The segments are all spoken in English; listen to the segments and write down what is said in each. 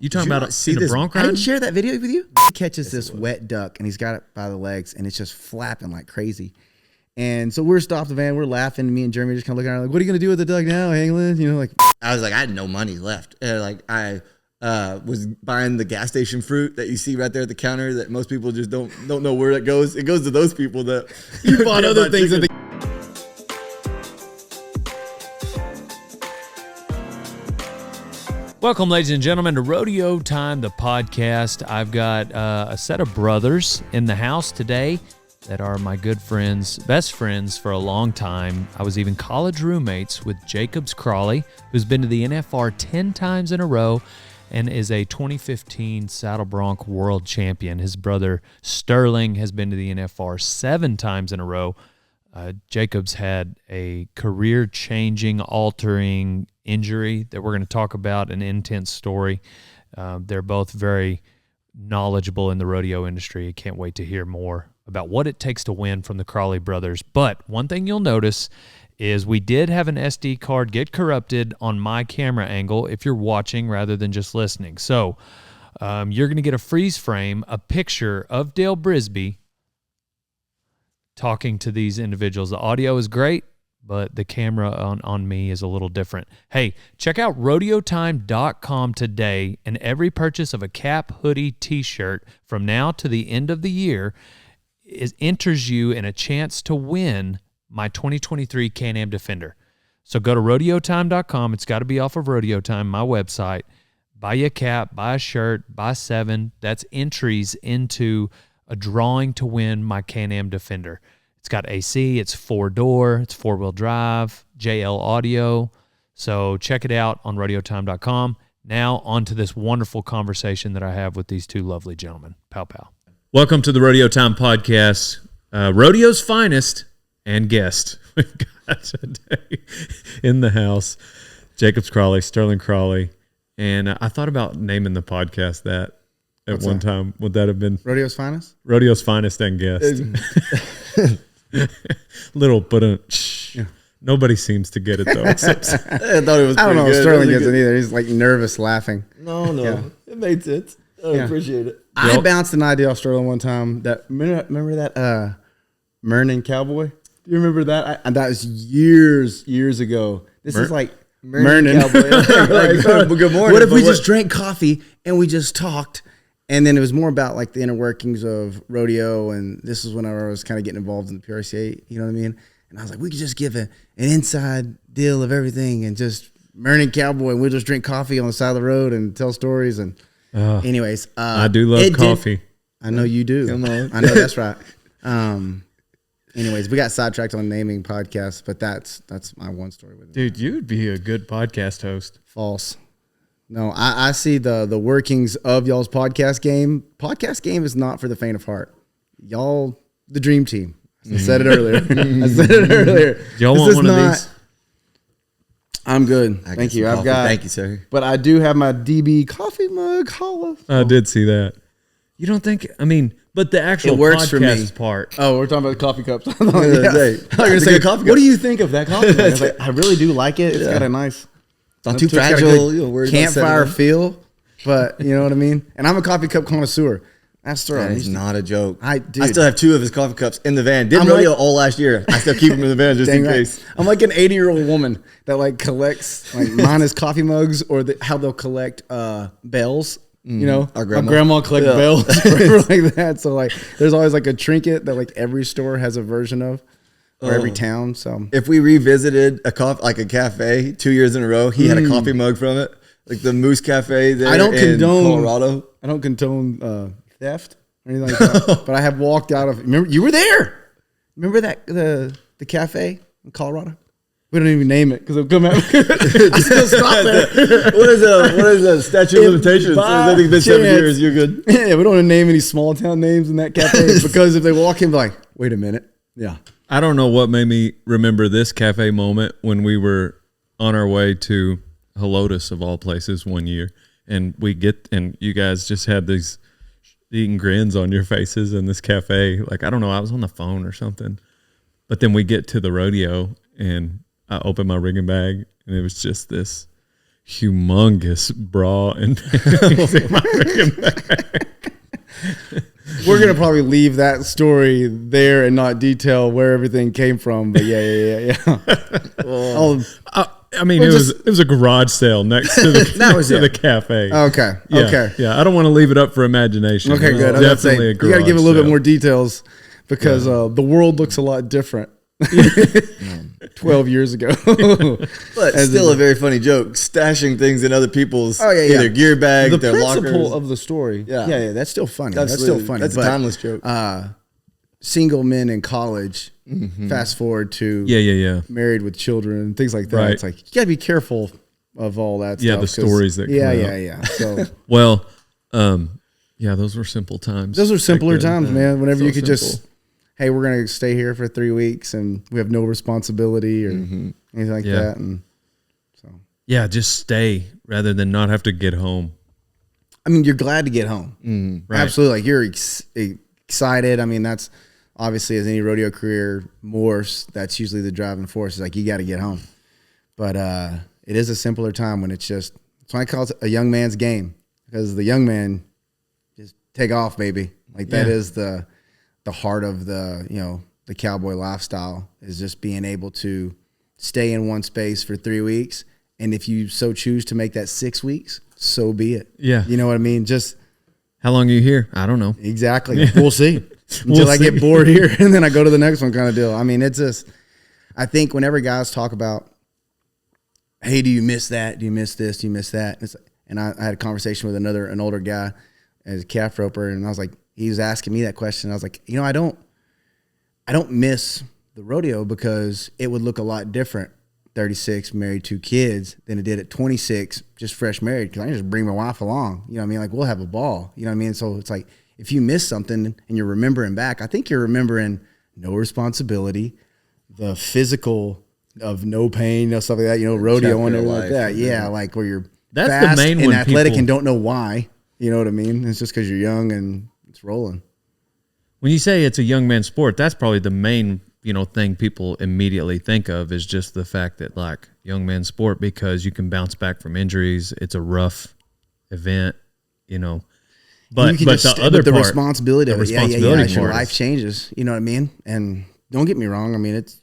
You talking about see in a this? bronc I ride? didn't share that video with you. He catches this wet duck and he's got it by the legs and it's just flapping like crazy. And so we're stopped the van, we're laughing. Me and Jeremy just kind of looking around like, what are you gonna do with the duck now, England? You know, like I was like, I had no money left. Like I was buying the gas station fruit that you see right there at the counter that most people just don't know where it goes. It goes to those people that you bought other things at the. Welcome, ladies and gentlemen, to Rodeo Time, the podcast. I've got a set of brothers in the house today that are my good friends, best friends for a long time. I was even college roommates with Crawley, who's been to the NFR 10 times in a row and is a 2015 Saddle Bronc world champion. His brother Sterling has been to the NFR 7 times in a row. Jacob's had a career-changing, altering injury that we're going to talk about, an intense story. They're both very knowledgeable in the rodeo industry. I can't wait to hear more about what it takes to win from the Crawley brothers. But one thing you'll notice is we did have an SD card get corrupted on my camera angle if you're watching rather than just listening. So you're going to get a freeze frame, a picture of Dale Brisby talking to these individuals. The audio is great, but the camera on me is a little different. Hey, check out rodeotime.com today, and every purchase of a cap, hoodie, t-shirt from now to the end of the year enters you in a chance to win my 2023 Can-Am Defender. So go to rodeotime.com. It's got to be off of Rodeo Time, my website. Buy you a cap, buy a shirt, buy 7. That's entries into a drawing to win my Can-Am Defender. It's got AC, it's 4-door, it's 4-wheel drive, JL audio. So check it out on rodeotime.com. Now on to this wonderful conversation that I have with these two lovely gentlemen. Pow, pow. Welcome to the Rodeo Time podcast. Rodeo's finest and guest. We've got today in the house, Crawley, Sterling Crawley. And I thought about naming the podcast that. At one time, would that have been Rodeo's finest? Rodeo's finest and guest. Little, but yeah. Nobody seems to get it though. I thought it was. I don't know if good. Sterling gets it either. He's like nervous laughing. No, Yeah. It made sense. I appreciate it. I bounced an idea off Sterling one time. That remember that Mernon Cowboy? Do you remember that? That was years ago. This is like Mernon Cowboy. Good morning. What if we just drank coffee and we just talked? And then it was more about like the inner workings of rodeo, and this is when I was kind of getting involved in the PRCA, you know what I mean? And I was like, we could just give an inside deal of everything and just Mernon Cowboy, and we'll just drink coffee on the side of the road and tell stories. And anyways, I do love coffee. I know you do. Come on. I know that's right. Anyways, we got sidetracked on naming podcasts, but that's my one story with it. Dude, you'd be a good podcast host. False. No, I see the workings of y'all's podcast game. Podcast game is not for the faint of heart. Y'all, the dream team. I said it earlier. Y'all want one of these? I'm good. Thank you. Thank you, sir. But I do have my DB coffee mug. Holla. I did see that. You don't think? I mean, but the actual It works for me. podcast part. Oh, we're talking about the coffee cups. I was gonna say a coffee cup. What do you think of that coffee mug? I was like, I really do like it. It's got a nice. It's not too It's got a fragile. good campfire feel, but you know what I mean? And I'm a coffee cup connoisseur. That's true. That is not a joke. I still have 2 of his coffee cups in the van. Didn't rodeo all last year. I still keep them in the van just in case. I'm like an 80-year-old woman that like collects like mine is coffee mugs or how they'll collect bells. You know, Our my grandma. grandma collect bells like that. So like, there's always like a trinket that like every store has a version of, or every town. So if we revisited a cafe 2 years in a row, he had a coffee mug from it, like the Moose Cafe there in Colorado. I don't condone theft or anything like that. But I have walked out of. Remember, you were there. Remember that the cafe in Colorado? We don't even name it because it'll come out. I still stop there. What is a statute of limitations? I think it's been 7 years. You're good. Yeah, we don't want to name any small town names in that cafe because if they walk in, like, wait a minute. Yeah. I don't know what made me remember this cafe moment when we were on our way to Helotes of all places one year, and you guys just had these eating grins on your faces in this cafe. Like, I don't know, I was on the phone or something, but then we get to the rodeo and I opened my rigging bag and it was just this humongous bra and panties in my freaking bag. We're gonna probably leave that story there and not detail where everything came from. But yeah. I mean, it was a garage sale next to the cafe. Okay. Yeah, Okay. Yeah, I don't want to leave it up for imagination. Okay. Good. I was Definitely say, a you got to garage give a little sale. bit more details because the world looks a lot different. 12 years ago. But still a very funny joke. Stashing things in other people's either gear bag, the their principle lockers. of the story. Yeah. That's still funny. That's still funny. That's a timeless joke. Single men in college, fast forward to Yeah. married with children and things like that. Right. It's like you got to be careful of all that Yeah, stuff. the stories that come out. Yeah. So Well, yeah, those were simple times. those are simpler back then. times, man. Whenever So you could just, simple. hey, we're gonna stay here for 3 weeks and we have no responsibility or anything like Yeah. that. And so, Yeah, just stay rather than not have to get home. I mean, you're glad to get home. Right. Absolutely. Like you're excited. I mean, that's obviously as any rodeo career morphs, that's usually the driving force is like, you got to get home. But it is a simpler time when it's just, that's why I call it a young man's game, because the young man just take off, baby. Like that is the heart of the cowboy lifestyle, is just being able to stay in one space for 3 weeks. And if you so choose to make that 6 weeks, so be it. Yeah. You know what I mean? Just How long are you here? I don't know. exactly. We'll see. Until We'll I see. get bored here and then I go to the next one kind of deal. I mean, it's just, I think whenever guys talk about, hey, do you miss that? Do you miss this? Do you miss that? And I had a conversation with an older guy as a calf roper, and I was like, he was asking me that question. I was like, I don't miss the rodeo because it would look a lot different 36, married, 2 kids, than it did at 26, just fresh married, because I can just bring my wife along. You know what I mean? Like, we'll have a ball. You know what I mean? So it's like, if you miss something and you're remembering back, I think you're remembering no responsibility, the physical of no pain, stuff like that, rodeo and everything like that. Yeah, like where you're That's the fast main and one athletic people- and don't know why. You know what I mean? It's just because you're young and it's rolling. When you say it's a young man's sport, that's probably the main, thing people immediately think of, is just the fact that, like, young man's sport, because you can bounce back from injuries. It's a rough event, But You can the other the part, responsibility of it, responsibility as your part life changes. You know what I mean? And don't get me wrong. I mean, it's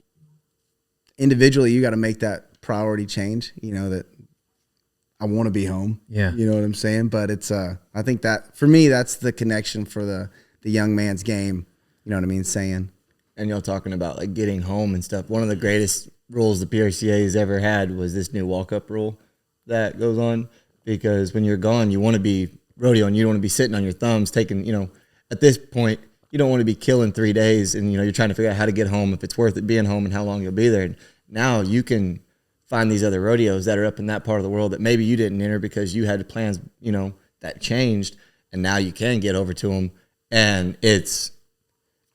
individually you got to make that priority change. That I want to be home. Yeah. You know what I'm saying? But it's I think that for me, that's the connection for the young man's game. You know what I mean? Saying. And y'all talking about like getting home and stuff. One of the greatest rules the PRCA has ever had was this new walk-up rule that goes on, because when you're gone, you want to be rodeoing. You don't want to be sitting on your thumbs taking, at this point, you don't want to be killing 3 days and, you're trying to figure out how to get home, if it's worth it being home and how long you'll be there. And now you can find these other rodeos that are up in that part of the world that maybe you didn't enter because you had plans, that changed, and now you can get over to them. And it's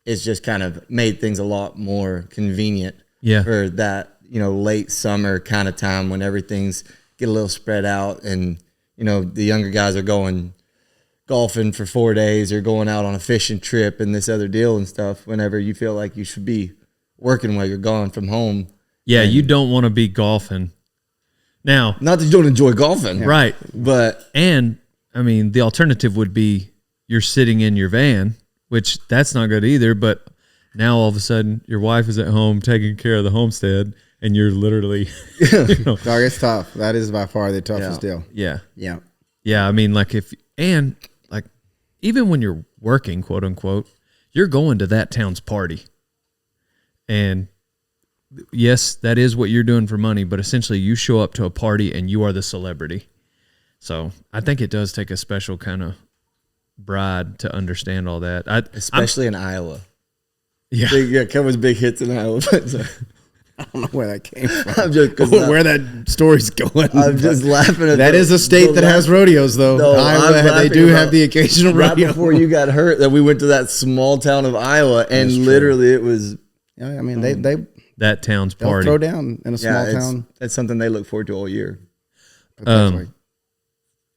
just kind of made things a lot more convenient for that, late summer kind of time when everything's get a little spread out, and, the younger guys are going golfing for 4 days or going out on a fishing trip and this other deal and stuff, whenever you feel like you should be working while you're gone from home. Yeah, you don't want to be golfing. Now, Not that you don't enjoy golfing. right. But And, I mean, the alternative would be you're sitting in your van, which that's not good either. But now all of a sudden your wife is at home taking care of the homestead, and you're literally, Dog, it's tough. That is by far the toughest deal. yeah. Yeah. Yeah, I mean, like even when you're working, quote unquote, you're going to that town's party. And yes, that is what you're doing for money, but essentially you show up to a party and you are the celebrity. So I think it does take a special kind of bride to understand all that. especially in Iowa. Yeah. Kevin's big hits in Iowa. I don't know where that came from. I'm just where that story's going. I'm just laughing at that is a state that has rodeos, though. No, Iowa, I'm they laughing do about have the occasional right rodeo. before you got hurt, that we went to that small town of Iowa, and literally it was Yeah, I mean, they'll That town's party. throw down in a small town. That's something they look forward to all year. But that's like,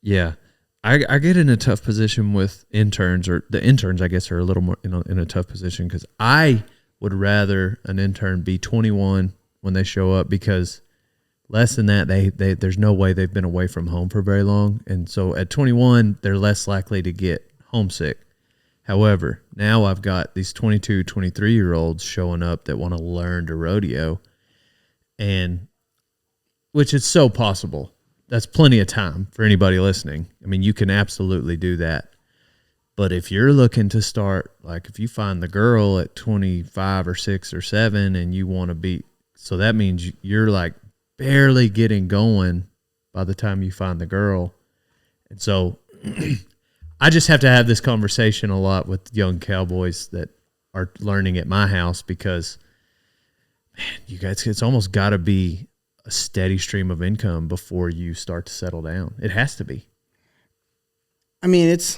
Yeah. I get in a tough position with interns, or the interns, I guess, are a little more in a tough position, because I would rather an intern be 21 when they show up, because Less than that, they there's no way they've been away from home for very long. And so at 21, they're less likely to get homesick. However, now I've got these 22, 23-year-olds showing up that want to learn to rodeo, and which is so possible. That's plenty of time for anybody listening. I mean, you can absolutely do that. But if you're looking to start, like if you find the girl at 25 or 6 or 7 and you want to be, so that means you're like barely getting going by the time you find the girl. And so I just have to have this conversation a lot with young cowboys that are learning at my house because, man, you guys, it's almost got to be a steady stream of income before you start to settle down. It has to be. I mean, it's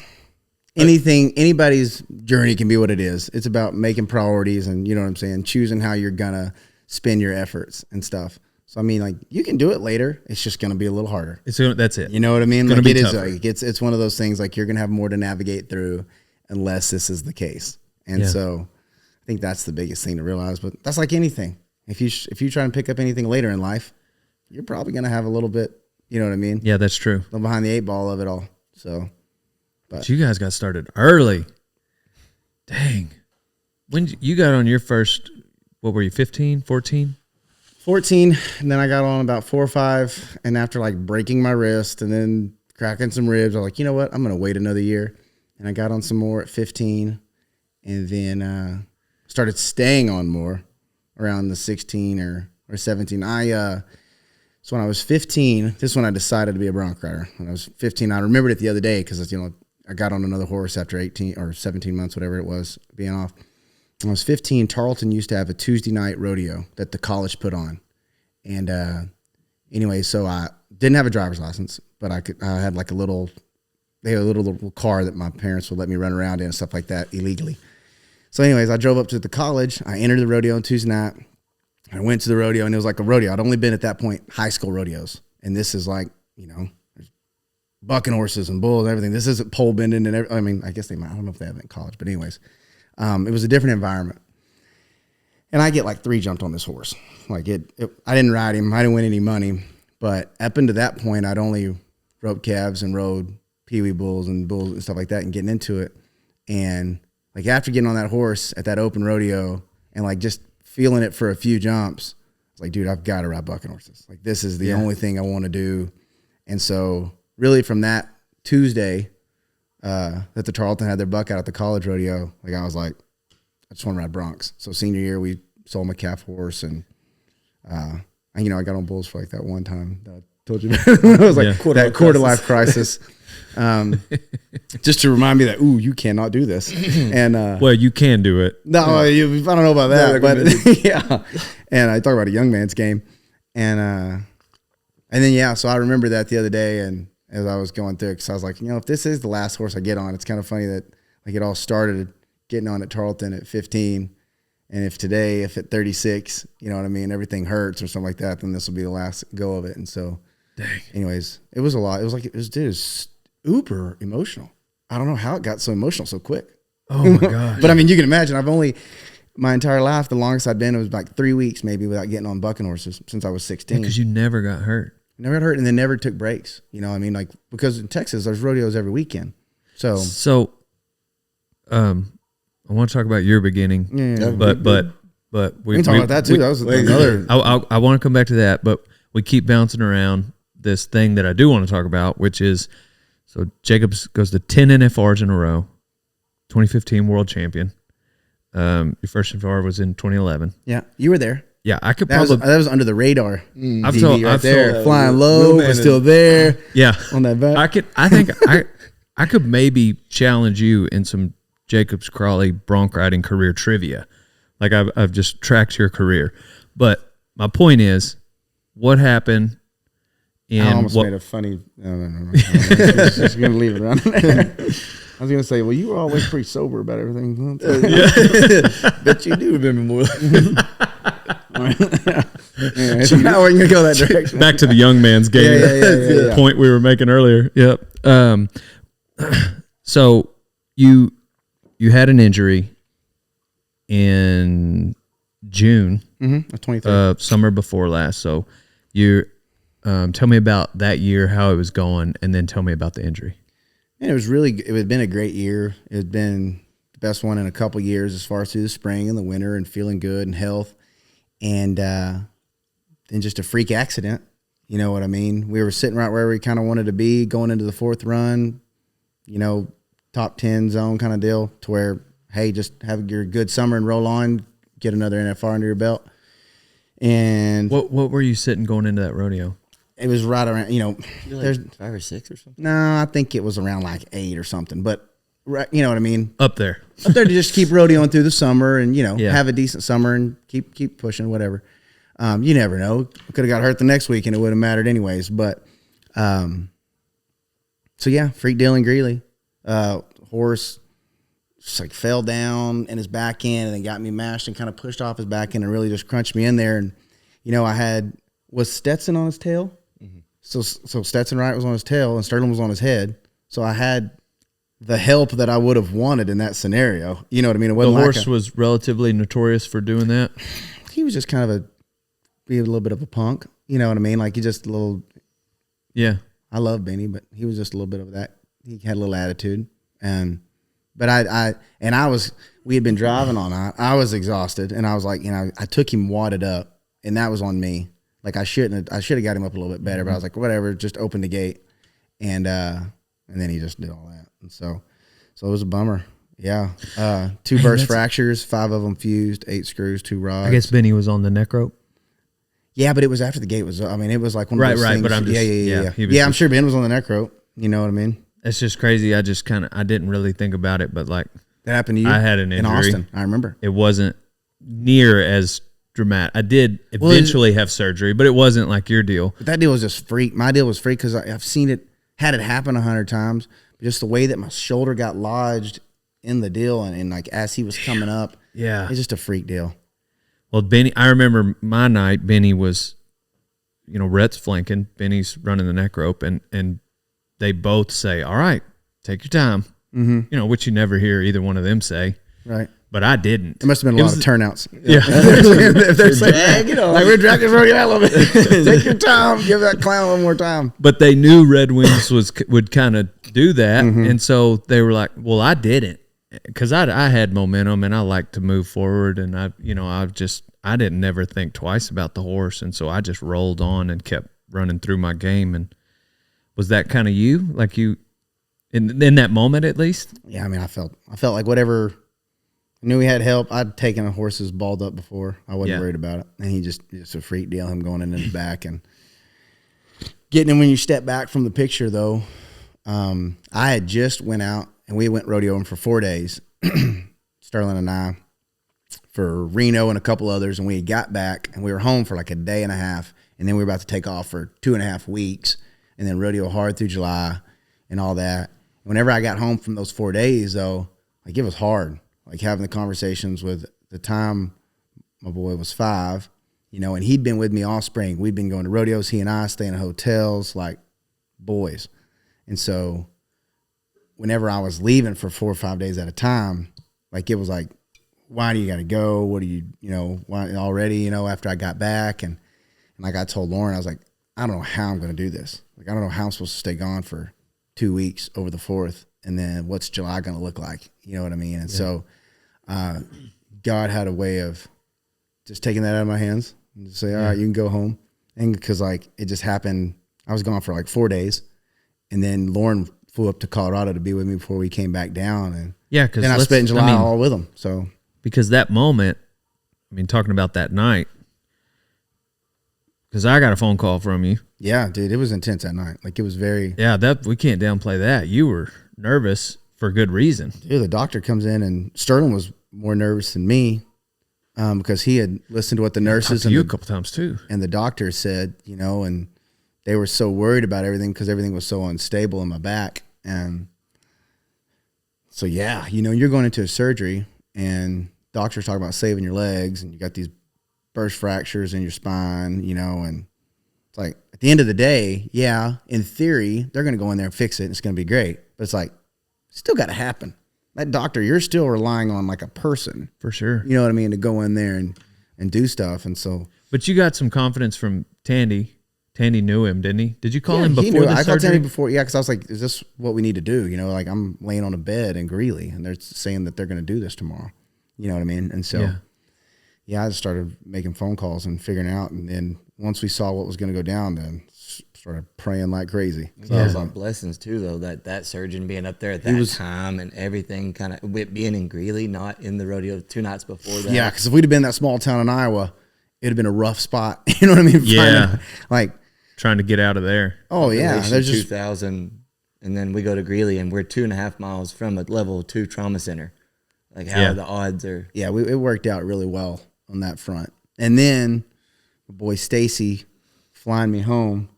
anybody's journey can be what it is. It's about making priorities and, you know what I'm saying, choosing how you're going to spend your efforts and stuff. So, I mean, like, you can do it later. It's just going to be a little harder. That's it. You know what I mean? It's like, it is tougher. like, it's one of those things, like, you're going to have more to navigate through unless this is the case. And so I think that's the biggest thing to realize. But that's like anything. If you try and pick up anything later in life, you're probably going to have a little bit, you know what I mean? Yeah, that's true. Behind the 8 ball of it all. So, But you guys got started early. Dang. When you got on your first, what were you, 15, 14? 14, and then I got on about 4 or 5, and after like breaking my wrist and then cracking some ribs, I was like, you know what, I'm going to wait another year. And I got on some more at 15, and then started staying on more around the 16 or 17. So when I was 15, this is when I decided to be a bronc rider. When I was 15, I remembered it the other day because, you know, I got on another horse after 18 or 17 months, whatever it was, being off. When I was 15, Tarleton used to have a Tuesday night rodeo that the college put on. And anyway, so I didn't have a driver's license, but I had like they had a little car that my parents would let me run around in and stuff like that illegally. So anyways, I drove up to the college. I entered the rodeo on Tuesday night. I went to the rodeo, and it was like a rodeo. I'd only been at that point high school rodeos. And this is like, you know, bucking horses and bulls and everything. This isn't pole bending and everything. I mean, I guess they might. I don't know if they have it in college. But anyways, it was a different environment. And I get like 3 jumped on this horse. Like I didn't ride him. I didn't win any money. But up into that point, I'd only roped calves and rode peewee bulls and stuff like that and getting into it. And like after getting on that horse at that open rodeo and like just feeling it for a few jumps, I was like, dude, I've got to ride bucking horses. Like this is the only thing I want to do. And so really from that Tuesday that the Tarleton had their buck out at the college rodeo, like I was like, I just want to ride broncs. So senior year, we sold my calf horse and you know, I got on bulls for like that one time that I told you about. It was like that quarter life crisis. Just to remind me that, ooh, you cannot do this. And well, you can do it. no, I don't know about that, but yeah. And I talk about a young man's game, and then so I remember that the other day, and as I was going through it, because I was like, you know, if this is the last horse I get on, it's kind of funny that like it all started getting on at Tarleton at 15. And if at 36, you know what I mean, everything hurts or something like that, then this will be the last go of it. And so, anyways, it was a lot. It was like, it was uber emotional. I don't know how it got so emotional so quick. Oh my gosh. But I mean, you can imagine, my entire life, the longest I'd been, it was like 3 weeks maybe without getting on bucking horses since I was 16. Because you never got hurt. Never got hurt and then never took breaks. You know what I mean? Like, because in Texas, there's rodeos every weekend. So, I want to talk about your beginning, but we can talk about that too. That was another. I want to come back to that, but we keep bouncing around this thing that I do want to talk about, which is, so Jacobs goes to 10 NFRs in a row, 2015 world champion. Your first NFR was in 2011. Yeah, you were there. Yeah, I could that was under the radar. I've DV told, right I've there, told, flying low, but still there. Yeah, on that back. I think I could maybe challenge you in some Jacobs Crawley bronc riding career trivia. Like I've just tracked your career, but my point is, what happened? I almost made a funny. No. I was just gonna leave it around. I was gonna say, well, you were always pretty sober about everything. Bet you do remember more. So now we're gonna go that direction. Back to the young man's game. Yeah. Point we were making earlier. Yep. So you had an injury in June, 23. summer before last. So you're Tell me about that year, how it was going, and then tell me about the injury. And it had been a great year. It had been the best one in a couple years as far as through the spring and the winter and feeling good and health. And then just a freak accident. You know what I mean? We were sitting right where we kind of wanted to be going into the fourth run, top 10 zone kind of deal to where, hey, just have your good summer and roll on, get another NFR under your belt. And what were you sitting going into that rodeo? it was right around, There's 5 or 6 or something. no, I think it was around like 8 or something, but right, you know what I mean? Up there. Up there to just keep rodeoing through the summer and, Yeah. have a decent summer and keep pushing, whatever. You never know. Could have got hurt the next week and it would have mattered anyways. But, so yeah, freak deal in Greeley. Horse just like fell down in his back end and then got me mashed and kind of pushed off his back end and really just crunched me in there. And, was Stetson on his tail? Mm-hmm. So Stetson Wright was on his tail and Sterling was on his head. So I had the help that I would have wanted in that scenario. You know what I mean? It wasn't The like horse was relatively notorious for doing that. he was just kind of a little bit of a punk. You know what I mean? Like he just a little. Yeah. I love Benny, but he was just a little bit of that. He had a little attitude, but we had been driving all night. I was exhausted, and I was like, I took him wadded up, and that was on me. Like I should have got him up a little bit better, but I was like, whatever, just open the gate, and then he just did all that, and so it was a bummer. Yeah, 2 burst fractures, 5 of them fused, 8 screws, 2 rods. I guess Benny was on the neck rope. Yeah, but it was after the gate was. It was like one of those Right, things. but I'm just- yeah. he was Yeah, I'm just- sure Ben was on the neck rope. You know what I mean? It's just crazy. I didn't really think about it, but like That happened to you. I had an in injury. Austin. I remember. it wasn't near as dramatic. I did eventually have surgery, but it wasn't like your deal. But that deal was just freak. My deal was freak because I've seen it, had it happen 100 times. But just the way that my shoulder got lodged in the deal and like as he was coming up, Yeah. it's just a freak deal. Well, Benny, I remember my night, Benny was, Rhett's flanking, Benny's running the neck rope, and they both say, all right, take your time, which you never hear either one of them say, Right. but I didn't. There must have been a lot of turnouts. Yeah. if they're saying, like we're dragging rodeo element. Take your time. Give that clown one more time. But they knew Red Wings would kind of do that, and so they were like, well, I didn't. Because I had momentum and I like to move forward, and I didn't never think twice about the horse, and so I just rolled on and kept running through my game. And was that kind of you, like you, in that moment at least? Yeah, I felt like whatever. I knew he had help. I'd taken a horse's balled up before. I wasn't worried about it, and he just a freak deal. Him going in his back and getting him when you step back from the picture though. I had just went out. And we went rodeoing for 4 days, Sterling and I, for Reno and a couple others. And we got back and we were home for like a day and a half. And then we were about to take off for 2.5 weeks and then rodeo hard through July and all that. Whenever I got home from those 4 days though, like it was hard, like having the conversations with the time my boy was 5, and he'd been with me all spring. We'd been going to rodeos, he and I, staying in hotels like boys. And so whenever I was leaving for 4 or 5 days at a time, like it was like, why do you got to go? What do you, why already, after I got back and like I told Lauren, I was like, I don't know how I'm going to do this. Like, I don't know how I'm supposed to stay gone for 2 weeks over the 4th. And then what's July going to look like? You know what I mean? And so, God had a way of just taking that out of my hands and just say, all right, you can go home. And because like, it just happened. I was gone for like 4 days and then Lauren flew up to Colorado to be with me before we came back down, and Because then I spent July all with him. So because that moment, talking about that night, because I got a phone call from you. Yeah, dude, it was intense that night. Like it was very. Yeah, that we can't downplay that. You were nervous for good reason. Dude, the doctor comes in, and Sterling was more nervous than me because he had listened to what the nurses and you a couple times too, and the doctor said, and they were so worried about everything because everything was so unstable in my back. And so, yeah, you're going into a surgery and doctors talk about saving your legs and you got these burst fractures in your spine, and it's like at the end of the day, yeah, in theory, they're going to go in there and fix it and it's going to be great. But it's like, still got to happen. That doctor, you're still relying on like a person. For sure. You know what I mean? To go in there and do stuff. And so. But you got some confidence from Tandy Tandy knew him, didn't he? Did you call him he before knew. the I called surgery? Tandy before, because I was like, is this what we need to do? Like I'm laying on a bed in Greeley, and they're saying that they're going to do this tomorrow. You know what I mean? And so, I just started making phone calls and figuring out. And then once we saw what was going to go down, then started praying like crazy. So that was our blessings too, though, that surgeon being up there at that time and everything, kind of with being in Greeley, not in the rodeo 2 nights before that. Yeah, because if we'd have been in that small town in Iowa, it'd have been a rough spot. You know what I mean? Yeah. Like, trying to get out of there. oh yeah, there's just 2,000, and then we go to Greeley, and we're 2.5 miles from a level 2 trauma center. Like, how are the odds are? Yeah, it worked out really well on that front. And then my boy Stacy flying me home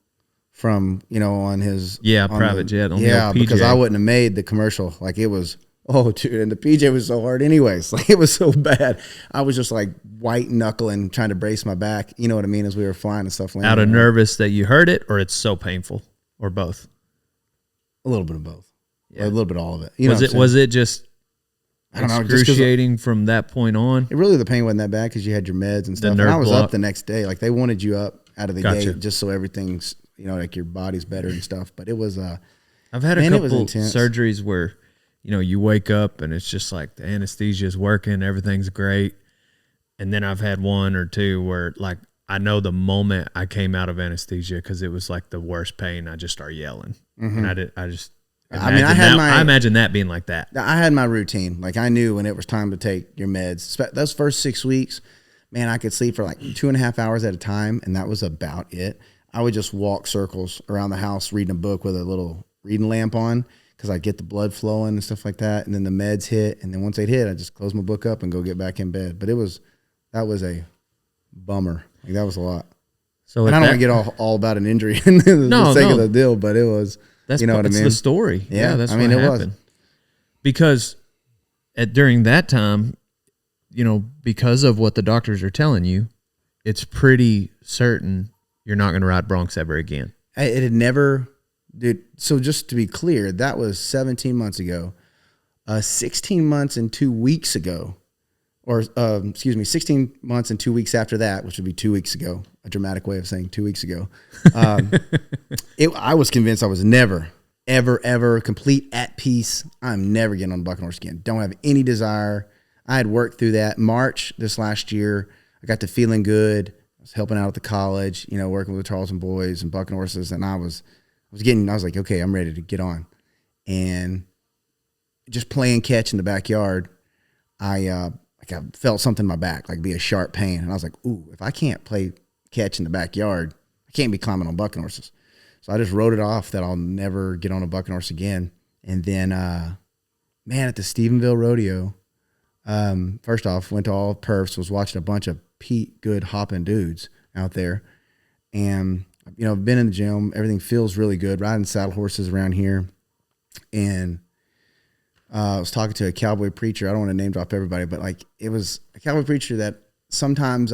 from, on his private jet on the old PJ. because I wouldn't have made the commercial. Like, it was, oh dude, and the PJ was so hard anyways. Like, it was so bad. I was just like white knuckling, trying to brace my back, you know what I mean, as we were flying and stuff. Out of nervous that you heard it, or it's so painful, or both? A little bit of both. Yeah. A little bit of all of it. Was it just I don't know, excruciating from that point on? It really, the pain wasn't that bad because you had your meds and stuff. And I was up the next day. Like, they wanted you up out of the gate just so everything's, like your body's better and stuff. But it was, I've had a couple surgeries where, you wake up and it's just like the anesthesia is working, everything's great. And then I've had 1 or 2 where, like, I know the moment I came out of anesthesia, because it was like the worst pain, I just started yelling. And I imagine that being like that. I had my routine. Like, I knew when it was time to take your meds. Those first 6 weeks, man, I could sleep for like 2.5 hours at a time, and that was about it. I would just walk circles around the house reading a book with a little reading lamp on, because I'd get the blood flowing and stuff like that. And then the meds hit, and then once they'd hit, I'd just close my book up and go get back in bed. But that was a bummer. Like, that was a lot. So, and I don't want to get all about an injury in the sake of the deal, but it was. That's what I mean. It's the story. Yeah, that's what happened. Because during that time, because of what the doctors are telling you, it's pretty certain you're not going to ride broncs ever again. It had never, dude. So just to be clear, that was 17 months ago. 16 months and 2 weeks ago, or 16 months and 2 weeks after that, which would be 2 weeks ago. A dramatic way of saying 2 weeks ago. I was convinced I was never, ever complete at peace. I'm never getting on the bucking horse again. Don't have any desire. I had worked through that. March this last year, I got to feeling good. I was helping out at the college, working with the Charleston boys and bucking horses, and I was like, okay, I'm ready to get on. And just playing catch in the backyard, I felt something in my back, like be a sharp pain, and I was like, ooh, if I can't play catch in the backyard, I can't be climbing on bucking horses. So I just wrote it off that I'll never get on a bucking horse again. And then, at the Stephenville Rodeo, first off, went to all perfs, was watching a bunch of Pete Good hopping dudes out there. And, I've been in the gym. Everything feels really good, riding saddle horses around here. And I was talking to a cowboy preacher. I don't want to name drop everybody, but like, it was a cowboy preacher that sometimes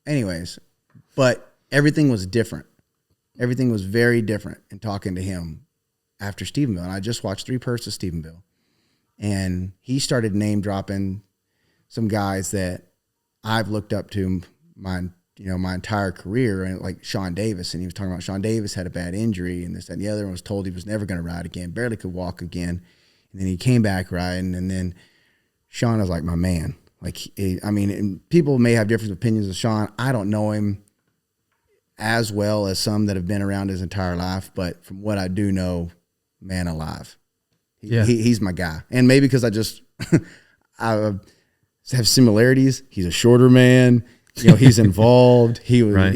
anyways, but everything was different. Everything was very different in talking to him after Stephenville. And I just watched 3 perfs of Stephenville, and he started name dropping some guys that I've looked up to my entire career, and like Sean Davis. And he was talking about Sean Davis had a bad injury and this, that, and the other, and was told he was never going to ride again, barely could walk again. And then he came back riding, and then Sean was like my man. Like, and people may have different opinions of Sean. I don't know him as well as some that have been around his entire life, but from what I do know, man alive, he's my guy. And maybe because I have similarities. He's a shorter man. He's involved. He won.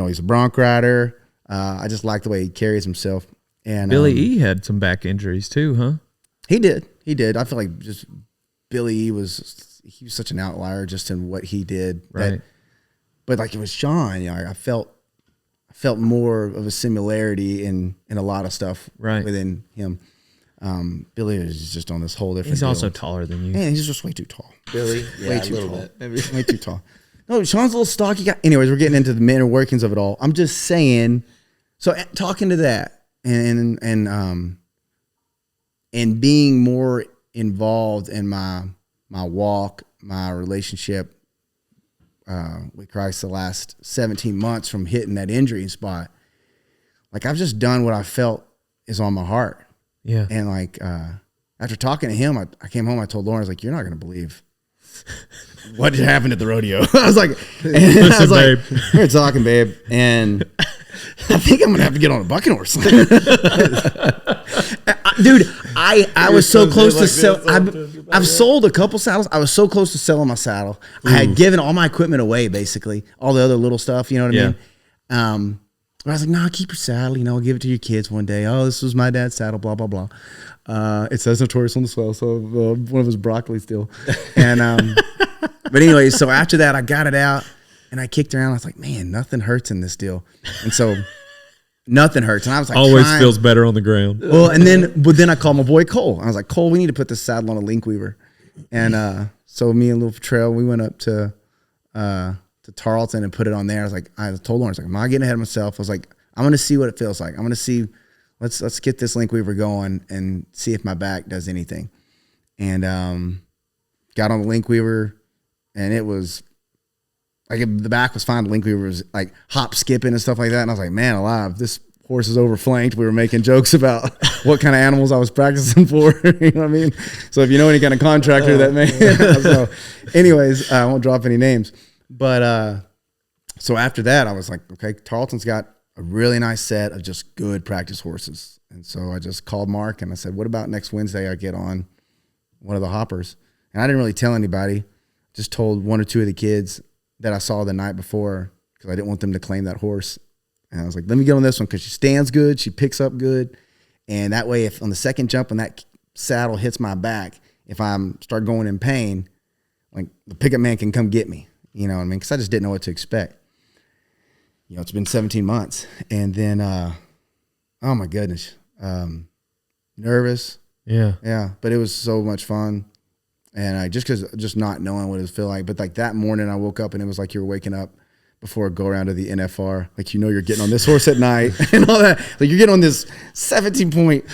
He's a bronc rider. I just like the way he carries himself. And Billy E had some back injuries too, huh? He did. I feel like just Billy E was such an outlier just in what he did. Right. But like, it was Sean, I felt more of a similarity in a lot of stuff within him. Billy is just on this whole different He's deal. Also taller than you. Man, he's just way too tall. Billy? Yeah, way too a little tall. bit. Maybe. Way too tall. No, Sean's a little stocky guy. Anyways, we're getting into the inner workings of it all. I'm just saying, so talking to that and being more involved in my walk, my relationship with Christ the last 17 months from hitting that injury spot, like I've just done what I felt is on my heart. Yeah. And like after talking to him, I came home, I told Lauren, I was like, you're not going to believe what happened at the rodeo. I was like, Babe. we're talking, babe. And I think I'm going to have to get on a bucking horse. Dude, I was so close to sell. I've sold a couple saddles. I was so close to selling my saddle. I had given all my equipment away, basically, all the other little stuff. You know what I mean? But I was like, nah, keep your saddle. You know, I'll give it to your kids one day. Oh, this was my dad's saddle. Blah blah blah. It says notorious on the swell, so one of his broccoli still. And but anyway, so after that, I got it out and I kicked around. I was like, man, nothing hurts in this deal. And so. Nothing hurts. And I was like, always feels better on the ground. Well, but then I called my boy Cole. I was like, Cole, we need to put this saddle on a link weaver. And so me and Little Trail, we went up to Tarleton and put it on there. I was like, I told Lauren, I was like, I'm not getting ahead of myself. I was like, I'm going to see what it feels like. I'm going to see, let's get this link weaver going and see if my back does anything. And got on the link weaver, and it was like the back was fine. The link weaver was like hop skipping and stuff like that. And I was like, man alive, this horse is overflanked. We were making jokes about what kind of animals I was practicing for. You know what I mean? So if you know any kind of contractor that may. So anyways, I won't drop any names. But so after that, I was like, okay, Tarleton's got a really nice set of just good practice horses. And so I just called Mark and I said, what about next Wednesday I get on one of the hoppers? And I didn't really tell anybody. Just told one or two of the kids that I saw the night before because I didn't want them to claim that horse. And I was like, let me get on this one because she stands good, she picks up good. And that way, if on the second jump when that saddle hits my back, if I'm start going in pain, like the pickup man can come get me. You know what I mean? Because I just didn't know what to expect. You know, it's been 17 months. And then, oh my goodness, nervous. Yeah. Yeah, but it was so much fun. And just not knowing what it would feel like. But like that morning I woke up and it was like you were waking up before a go around to the NFR. Like, you know, you're getting on this horse at night and all that. Like you're getting on this 17-point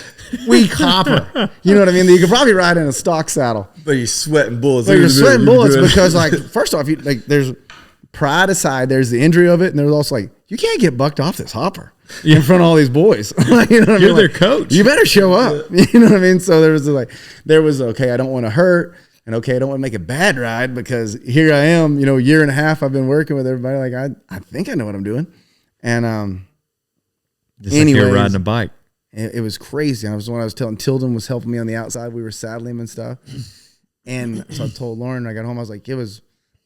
weak hopper. You know what I mean? That you could probably ride in a stock saddle. But you're sweating bullets. But you're sweating bullets because like, first off, there's pride aside, there's the injury of it. And there's also like, you can't get bucked off this hopper in front of all these boys. You know what I mean? You're their coach. You better show up. You know what I mean? So there was okay, I don't want to hurt. And okay, I don't want to make a bad ride because here I am, you know, a year and a half I've been working with everybody. Like I think I know what I'm doing. And just anyways, like you're riding a bike. It was crazy. I was telling Tilden was helping me on the outside. We were saddling him and stuff. And so I told Lauren, I got home, I was like, it was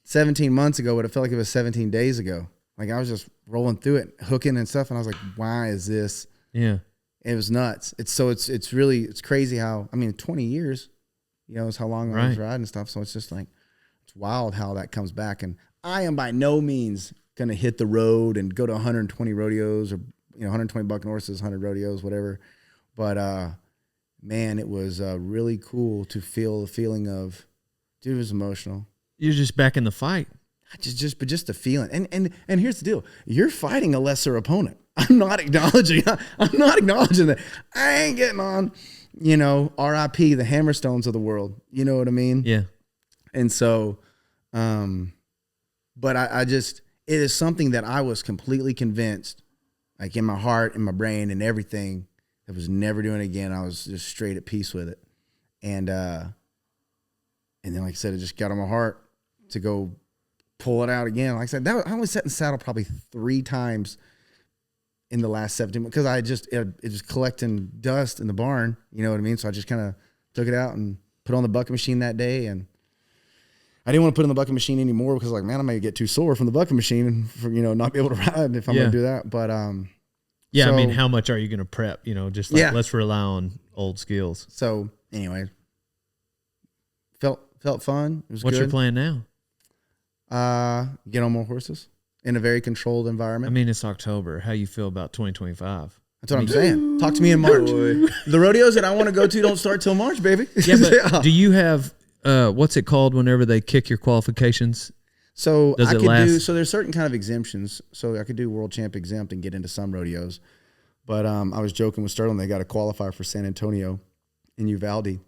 17 months ago, but it felt like it was 17 days ago. Like I was just rolling through it, hooking and stuff. And I was like, why is this? Yeah. It was nuts. It's really crazy how, I mean, 20 years. You know, is how long I was riding and stuff. So it's just like, it's wild how that comes back. And I am by no means going to hit the road and go to 120 rodeos or, you know, 120 bucking horses, 100 rodeos, whatever. But, man, it was really cool to feel the feeling of, dude, it was emotional. You're just back in the fight. But just the feeling. And here's the deal. You're fighting a lesser opponent. I'm not acknowledging that. I ain't getting on. You know, RIP, the Hammerstones of the world. You know what I mean? Yeah. And so, but it is something that I was completely convinced, like in my heart, in my brain, and everything, I was never doing it again. I was just straight at peace with it. And then, like I said, it just got on my heart to go pull it out again. Like I said, I only sat in the saddle probably 3 times in the last 17 because it was collecting dust in the barn, you know what I mean? So I just kind of took it out and put on the bucking machine that day. And I didn't want to put in the bucking machine anymore because like, man, I may get too sore from the bucking machine and for, you know, not be able to ride if I'm going to do that. But, yeah, so, I mean, how much are you going to prep? You know, just like, let's rely on old skills. So anyway, felt fun. It was What's good. your plan now? Get on more horses in a very controlled environment. I mean, it's October. How you feel about 2025? That's what I'm saying. Talk to me in March. The rodeos that I want to go to don't start till March, baby. Yeah, but do you have what's it called whenever they kick your qualifications? So Does it last? So there's certain kind of exemptions. So I could do world champ exempt and get into some rodeos. But I was joking with Sterling. They got to qualify for San Antonio in Uvalde.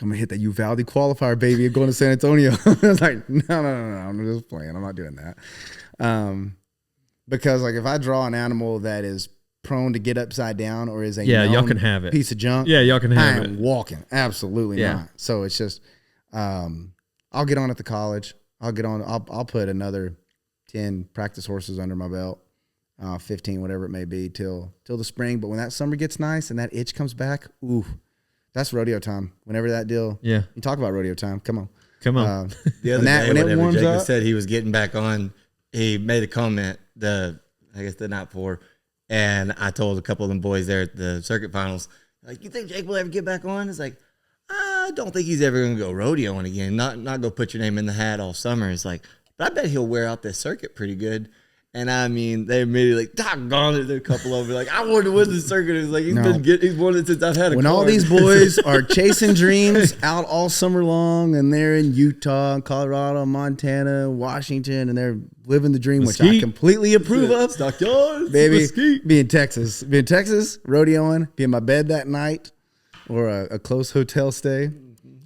I'm gonna hit that Uvalde qualifier, baby, and going to San Antonio. I was like, no, I'm just playing. I'm not doing that. Because like if I draw an animal that is prone to get upside down or is a y'all can have it. piece of junk, Y'all can have I am it. walking. Absolutely not. So it's just, I'll get on at the college. I'll put another 10 practice horses under my belt, 15, whatever it may be, till the spring. But when that summer gets nice and that itch comes back, ooh, that's rodeo time. Whenever that deal, you talk about rodeo time. Come on. The other day, whenever Jacob said he was getting back on, he made a comment I guess the night before, and I told a couple of them boys there at the circuit finals, like, you think Jake will ever get back on? It's like, I don't think he's ever going to go rodeoing again. Not go put your name in the hat all summer. It's like, but I bet he'll wear out this circuit pretty good. And I mean, they immediately like, doggone it. There a couple of them like, I wanted to win the circuit. It's like he's won it since I've had a When car. all these boys are chasing dreams out all summer long, and they're in Utah, Colorado, Montana, Washington, and they're living the dream, which I completely approve of. Stockyards, baby, be in Texas, rodeoing, be in my bed that night, or a close hotel stay,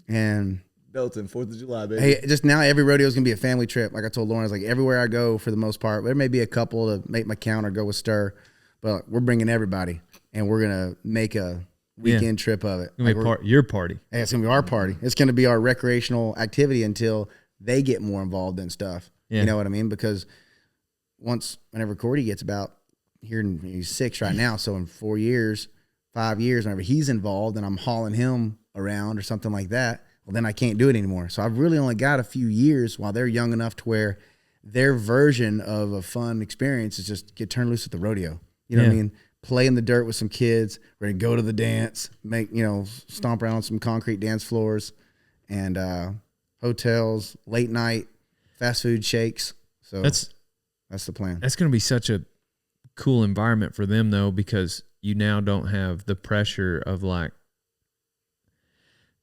and Belton, 4th of July, baby. hey, just now every rodeo is gonna be a family trip. Like I told Lauren, I was like, everywhere I go, for the most part, there may be a couple to make my count or go with stir, but we're bringing everybody, and we're gonna make a weekend trip of it. It's gonna be your party. Hey, it's gonna be our party. It's gonna be our recreational activity until they get more involved in stuff. Yeah. You know what I mean? Because whenever Cordy gets about he's 6 right now, so in 5 years, whenever he's involved and I'm hauling him around or something like that, well, then I can't do it anymore. So I've really only got a few years while they're young enough to where their version of a fun experience is just get turned loose at the rodeo. You know what I mean? Play in the dirt with some kids. We're going to go to the dance, stomp around on some concrete dance floors and hotels, late night, fast food shakes. So that's the plan. That's going to be such a cool environment for them, though, because you now don't have the pressure of like,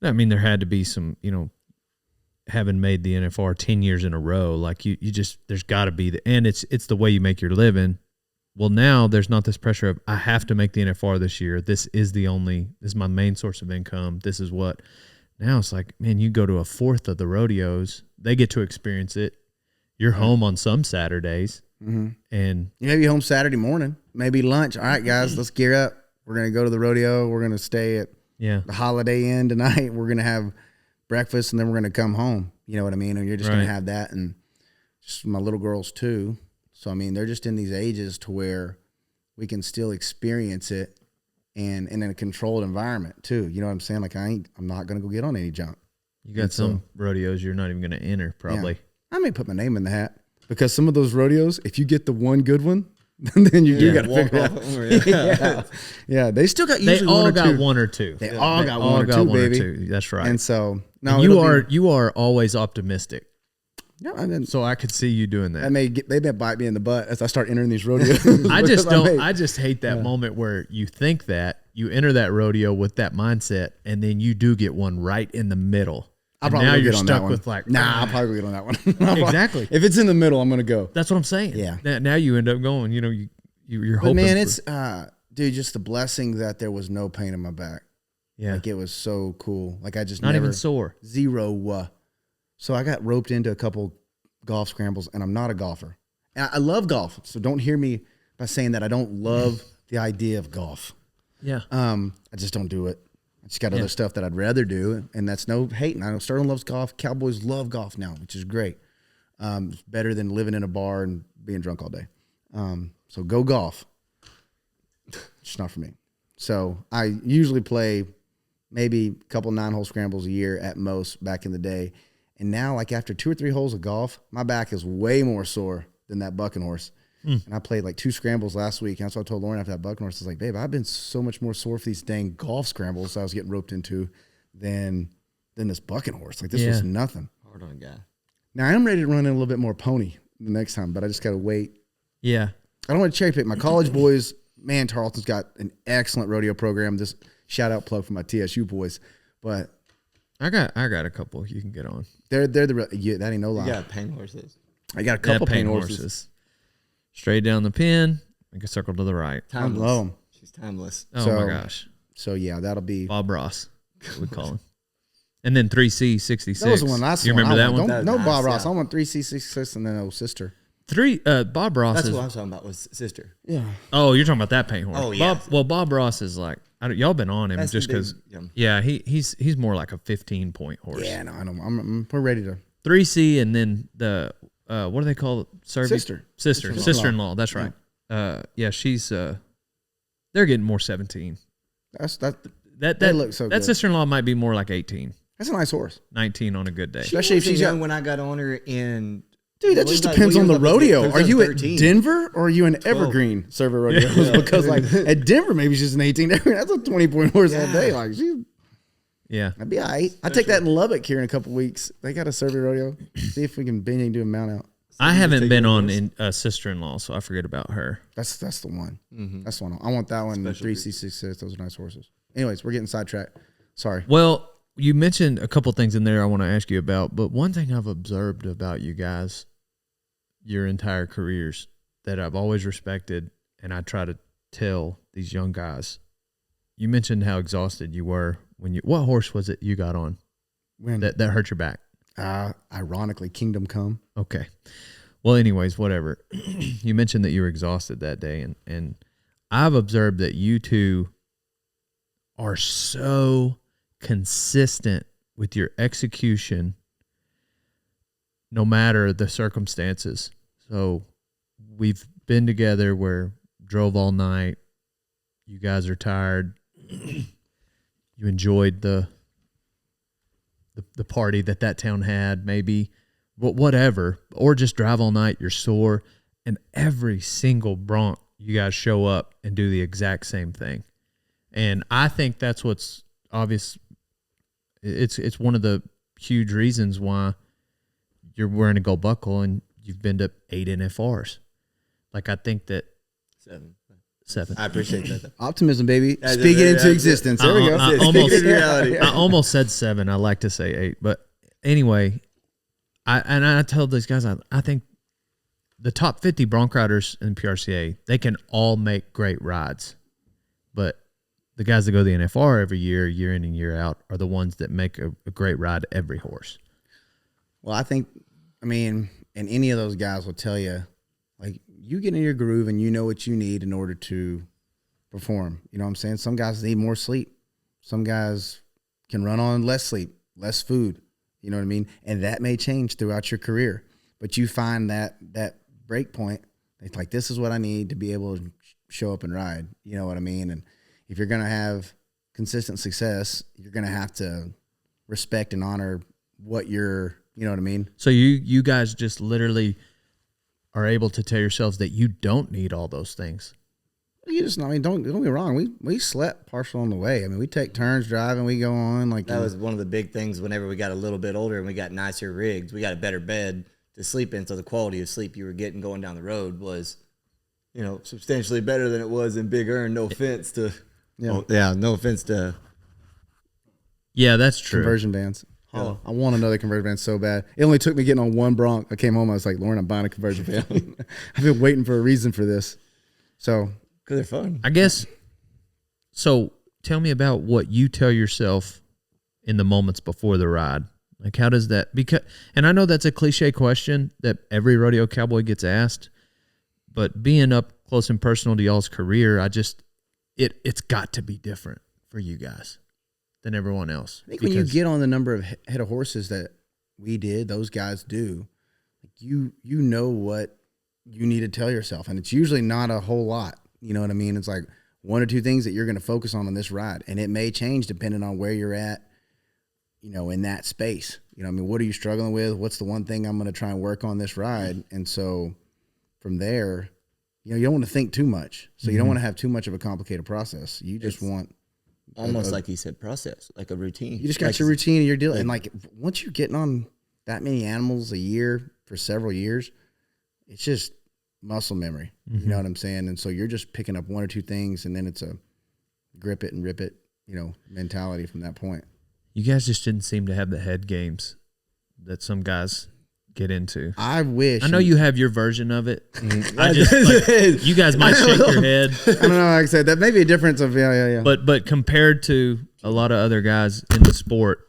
I mean, there had to be some, having made the NFR 10 years in a row, like you just, there's got to be and it's the way you make your living. Well, now there's not this pressure of, I have to make the NFR this year. This is my main source of income. This is what, now it's like, man, you go to a fourth of the rodeos, they get to experience it. You're home on some Saturdays and you may be home Saturday morning, maybe lunch. All right, guys, let's gear up. We're going to go to the rodeo. We're going to stay at the Holiday Inn tonight. We're going to have breakfast and then we're going to come home. You know what I mean? And you're just going to have that. And just my little girls too. So, I mean, they're just in these ages to where we can still experience it and in a controlled environment too. You know what I'm saying? Like I'm not going to go get on any junk. You got some rodeos you're not even going to enter probably. Yeah. I may put my name in the hat because some of those rodeos, if you get the one good one, then you do got to figure it out. Yeah. They still got usually one or two. They all got one or two, baby. That's right. And so now you are always optimistic. Yeah, so I could see you doing that. They may bite me in the butt as I start entering these rodeos. I just hate that moment where you think that you enter that rodeo with that mindset, and then you do get one right in the middle. Now you're stuck with like, I'll probably get on that one. Exactly. If it's in the middle, I'm gonna go. That's what I'm saying. Yeah. Now you end up going. You're hoping. But man, it's dude, just the blessing that there was no pain in my back. Yeah. Like it was so cool. Like I just not even sore. Zero. So I got roped into a couple golf scrambles, and I'm not a golfer. And I love golf, so don't hear me by saying that I don't love the idea of golf. Yeah. I just don't do it. I just got other stuff that I'd rather do, and that's no hating. I know Sterling loves golf. Cowboys love golf now, which is great. It's better than living in a bar and being drunk all day. So go golf. Just not for me. So I usually play maybe a couple 9-hole scrambles a year at most back in the day. And now, like after 2 or 3 holes of golf, my back is way more sore than that bucking horse. And I played like 2 scrambles last week. And that's what I told Lauren after that bucking horse. I was like, babe, I've been so much more sore for these dang golf scrambles I was getting roped into than this bucking horse. Like this was nothing. Hard on guy. Now I am ready to run in a little bit more pony the next time, but I just got to wait. Yeah. I don't want to cherry pick. My college boys, man, Tarleton's got an excellent rodeo program. This shout out plug for my TSU boys. But I got a couple you can get on. They're that ain't no lie. You got paint horses. I got a couple paint horses. Straight down the pin, make a circle to the right. Timeless. She's timeless. Oh my gosh. So yeah, that'll be Bob Ross, we call him. And then 3C66. That was the one. That's you remember that one? No Nice, Bob Ross. yeah. I want 3C66 and then old sister. Bob Ross That's is. what I was talking about. Was sister. Yeah. Oh, you're talking about that paint horse. Oh, yeah. Bob Ross is like y'all been on him That's just the big- because. Yeah, he's more like a 15-point horse. Yeah, no, I know. We're ready to. 3C and then the what do they call it? Sister. Sister-in-law. That's right. Yeah, she's they're getting more 17. That look so that good. sister-in-law might be more like 18, That's a nice horse. 19 on a good day. Especially if she's young got. when I got on her in. Dude, that just depends on the rodeo. Are you at Denver or are you in Evergreen serving rodeos? Because like at Denver, maybe she's an 18. That's a 20-point horse all day. Like Yeah. that'd be all right. I take that in Lubbock here in a couple weeks. They got a survey rodeo. See if we can binge and do a mount out. I haven't been on sister-in-law, so I forget about her. That's the one. That's the one. I want that one. 3C66. Those are nice horses. Anyways, we're getting sidetracked. Sorry. Well, you mentioned a couple things in there I want to ask you about, but one thing I've observed about you guys, your entire careers, that I've always respected, and I try to tell these young guys. You mentioned how exhausted you were when you. What horse was it you got on that hurt your back? Ironically, Kingdom Come. Okay. Well, anyways, whatever. You mentioned that you were exhausted that day, and I've observed that you two are so consistent with your execution no matter the circumstances. So we've been together where drove all night. You guys are tired. You enjoyed the party that town had, maybe, whatever, or just drive all night. You're sore, and every single bronc, you guys show up and do the exact same thing. And I think that's what's obvious. It's one of the huge reasons why you're wearing a gold buckle and you've been to 8 NFRs. Like, I think that 7. I appreciate that. Optimism, baby. Speak it into existence. There we go. I almost said 7. I like to say 8. But anyway, I tell these guys, I think the top 50 bronc riders in PRCA, they can all make great rides. But the guys that go to the NFR every year in and year out, are the ones that make a great ride every horse. Well, and any of those guys will tell you, like, you get in your groove and you know what you need in order to perform. You know what I'm saying? Some guys need more sleep. Some guys can run on less sleep, less food. You know what I mean? And that may change throughout your career. But you find that break point. It's like, this is what I need to be able to show up and ride. You know what I mean? And if you're going to have consistent success, you're going to have to respect and honor what you're, you know what I mean? So you guys just literally are able to tell yourselves that you don't need all those things. Don't get me wrong. We slept partial on the way. I mean, we take turns driving. We go on like That was one of the big things. Whenever we got a little bit older and we got nicer rigs, we got a better bed to sleep in. So the quality of sleep you were getting going down the road was, substantially better than it was in Big Earn. No offense to, no offense to. Yeah, that's true. Conversion bands. Oh, I want another conversion van so bad. It only took me getting on one bronc. I came home. I was like, Lauren, I'm buying a conversion van. I've been waiting for a reason for this. So, because they're fun. I guess. So tell me about what you tell yourself in the moments before the ride. Like, how does that, and I know that's a cliche question that every rodeo cowboy gets asked, but being up close and personal to y'all's career, it's got to be different for you guys than everyone else. I think when you get on the number of head of horses that we did, those guys do, you know what you need to tell yourself. And it's usually not a whole lot. You know what I mean? It's like 1 or 2 things that you're going to focus on this ride. And it may change depending on where you're at, in that space. What are you struggling with? What's the one thing I'm going to try and work on this ride? And so from there, you don't want to think too much. So you don't want to have too much of a complicated process. You just want almost like he said, process, like a routine. You just got your routine and you're dealing. And like, once you're getting on that many animals a year for several years, it's just muscle memory. You know what I'm saying? And so you're just picking up 1 or 2 things, and then it's a grip it and rip it, mentality from that point. You guys just didn't seem to have the head games that some guys get into. I wish. I know you have your version of it. I just, you guys might shake your head. I don't know. Like I said, that may be a difference of, yeah. But compared to a lot of other guys in the sport,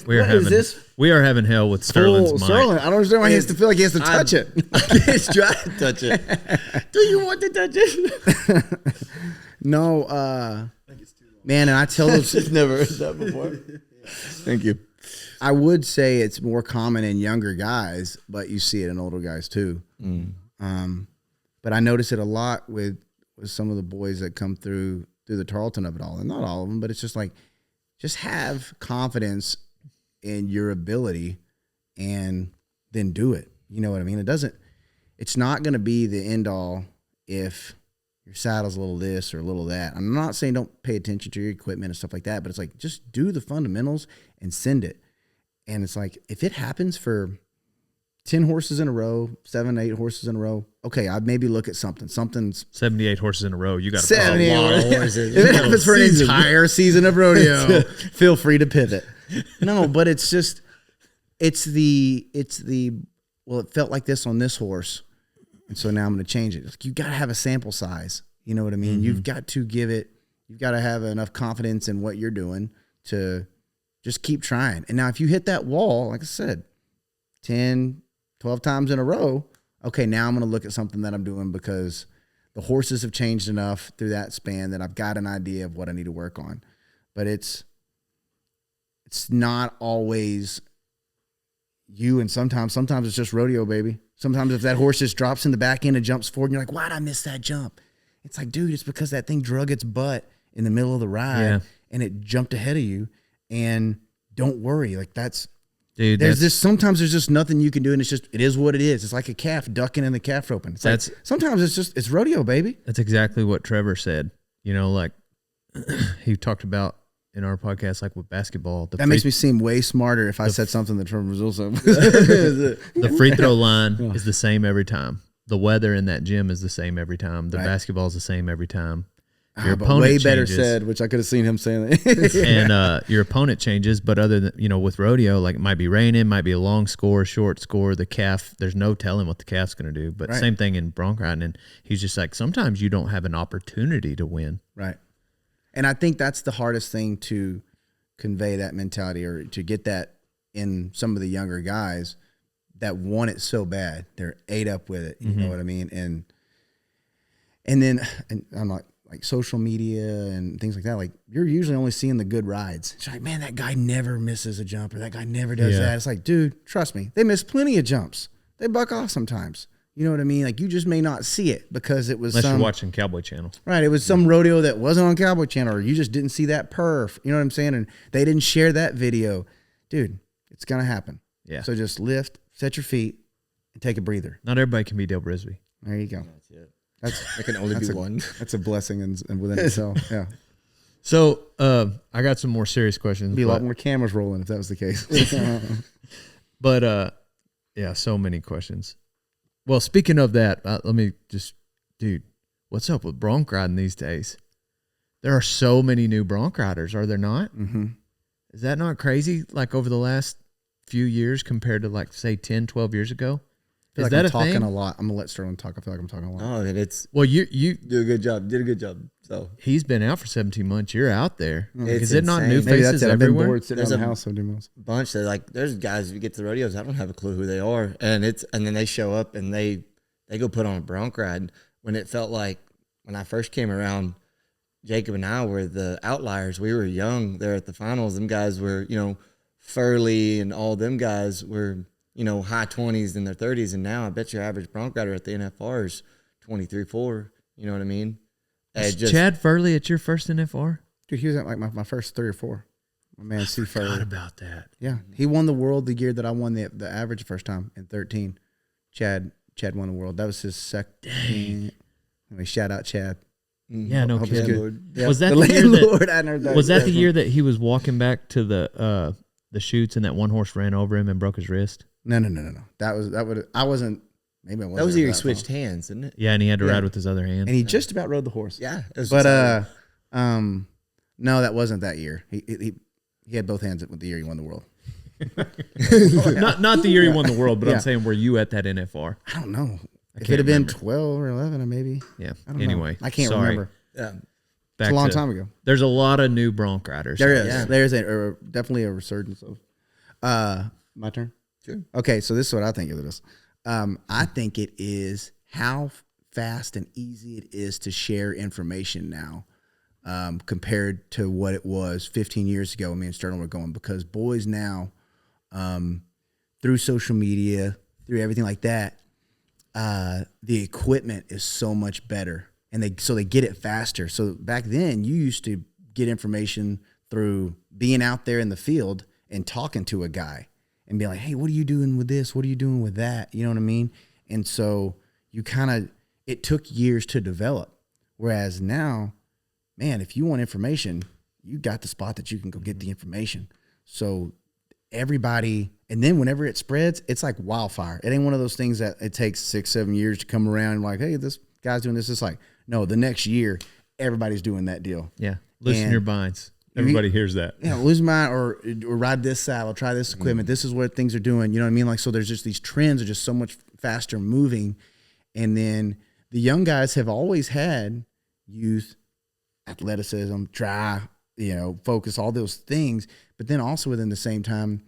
We are What is having this? we are having hell with Sterling's mic. Sterling. I don't understand why he has to feel like he has to touch it. He's trying to touch it. Do you want to touch it? No, man, and I tell those. I've never heard that before. Thank you. I would say it's more common in younger guys, but you see it in older guys too. But I notice it a lot with some of the boys that come through the Tarleton of it all, and not all of them, but it's just like, just have confidence in your ability, and then do it. You know what I mean? It's not going to be the end all if your saddle's a little this or a little that. I'm not saying don't pay attention to your equipment and stuff like that, but it's like, just do the fundamentals and send it. And it's like, if it happens for 10 horses in a row, 7, 8 horses in a row, okay, I'd maybe look at something's 78 horses in a row. You got 78 a lot of horses. If it happens for an entire season of rodeo, feel free to pivot. No, but it's the well, it felt like this on this horse, and so now I'm going to change it. You got to have a sample size. You know what I mean? You've got to you've got to have enough confidence in what you're doing to just keep trying. And now if you hit that wall, like I said, 10, 12 times in a row, okay, now I'm going to look at something that I'm doing because the horses have changed enough through that span that I've got an idea of what I need to work on. But it's not always you, and sometimes it's just rodeo, baby. Sometimes if that horse just drops in the back end and jumps forward, and you're like, why'd I miss that jump? It's like, dude, it's because that thing drug its butt in the middle of the ride and it jumped ahead of you. And don't worry, like sometimes there's just nothing you can do, and it is what it is. It's like a calf ducking in the calf roping. Sometimes it's rodeo, baby. That's exactly what Trevor said. You know, like he talked about in our podcast, like with basketball. That makes me seem way smarter if I said something that Trevor was also. The free throw line is the same every time. The weather in that gym is the same every time. The basketball is the same every time. Your opponent way changes, better said, which I could have seen him saying that. and your opponent changes, but other than, with rodeo, like it might be raining, might be a long score, short score. The calf, there's no telling what the calf's going to do. But same thing in bronc riding. And he's just like, sometimes you don't have an opportunity to win. Right. And I think that's the hardest thing to convey, that mentality, or to get that in some of the younger guys that want it so bad. They're ate up with it. You know what I mean? And then I'm like social media and things like that. Like, you're usually only seeing the good rides. It's like, man, that guy never misses a jump, or that guy never does that. It's like, dude, trust me, they miss plenty of jumps. They buck off sometimes. You know what I mean? Like, you just may not see it because it was unless you're watching Cowboy Channel. Right. It was some rodeo that wasn't on Cowboy Channel, or you just didn't see that perf. You know what I'm saying? And they didn't share that video. Dude, it's going to happen. Yeah. So just lift, set your feet, and take a breather. Not everybody can be Dale Brisby. There you go. That's it. That can only be one. That's a blessing and within itself. Yeah. So I got some more serious questions. There'd be a lot more cameras rolling if that was the case. But yeah, so many questions. Well, speaking of that, let me just, dude, what's up with bronc riding these days? There are so many new bronc riders, are there not? Mm-hmm. Is that not crazy? Like over the last few years compared to, like, say 10, 12 years ago? Is that I'm talking a lot. I'm gonna let Sterling talk. I feel like I'm talking a lot. Oh, and it's you do a good job. Did a good job. So he's been out for 17 months. You're out there. It's Is it not insane. new Maybe faces that's it. I've been everywhere? bored sitting around the house 17 months. bunch that, like, there's guys who get to the rodeos, I don't have a clue who they are, and then they show up and they go put on a bronc ride, when it felt like when I first came around, Jacob and I were the outliers. We were young there at the finals. Them guys were, Furley and all them guys were, high 20s in their 30s, and now I bet your average bronc rider at the NFR is 23-4. You know what I mean? Was Chad Furley at your first NFR? Dude, he was at like my first 3 or 4. My man, C. Furley. Forgot about that. Yeah, he won the world the year that I won the average first time in 13. Chad won the world. That was his second. Dang. Anyway, shout out Chad. Yeah, no kidding. Yeah. Was that the landlord? I never was that the year that he was walking back to the chutes and that one horse ran over him and broke his wrist? No. I wasn't. Maybe I wasn't. That was the year he switched hands, isn't it? Yeah, and he had to ride with his other hand. And he just about rode the horse. Yeah. But no, that wasn't that year. He had both hands with the year he won the world. not the year he won the world, but I'm saying, were you at that NFR? I don't know. If it had been 12 or 11, maybe. Yeah. I don't anyway, know. I can't remember. Yeah. back It's a long to- time ago. There's a lot of new bronc riders. There is. Yeah. There's definitely a resurgence of. My turn. Sure. Okay, so this is what I think of this. I think it is how fast and easy it is to share information now, compared to what it was 15 years ago when me and Sterling were going. Because boys now, through social media, through everything like that, the equipment is so much better, and they get it faster. So back then, you used to get information through being out there in the field and talking to a guy and be like, hey, what are you doing with this? What are you doing with that? You know what I mean? And so it took years to develop. Whereas now, man, if you want information, you got the spot that you can go get the information. So everybody, and then whenever it spreads, it's like wildfire. It ain't one of those things that it takes 6-7 years to come around and like, hey, this guy's doing this. It's like, no, the next year, everybody's doing that deal. Yeah. Loosen And- your binds. Everybody hears that. Yeah, lose mine or ride this saddle, try this equipment. This is what things are doing. You know what I mean? Like, so there's just these trends are just so much faster moving. And then the young guys have always had youth, athleticism, focus, all those things. But then also within the same time,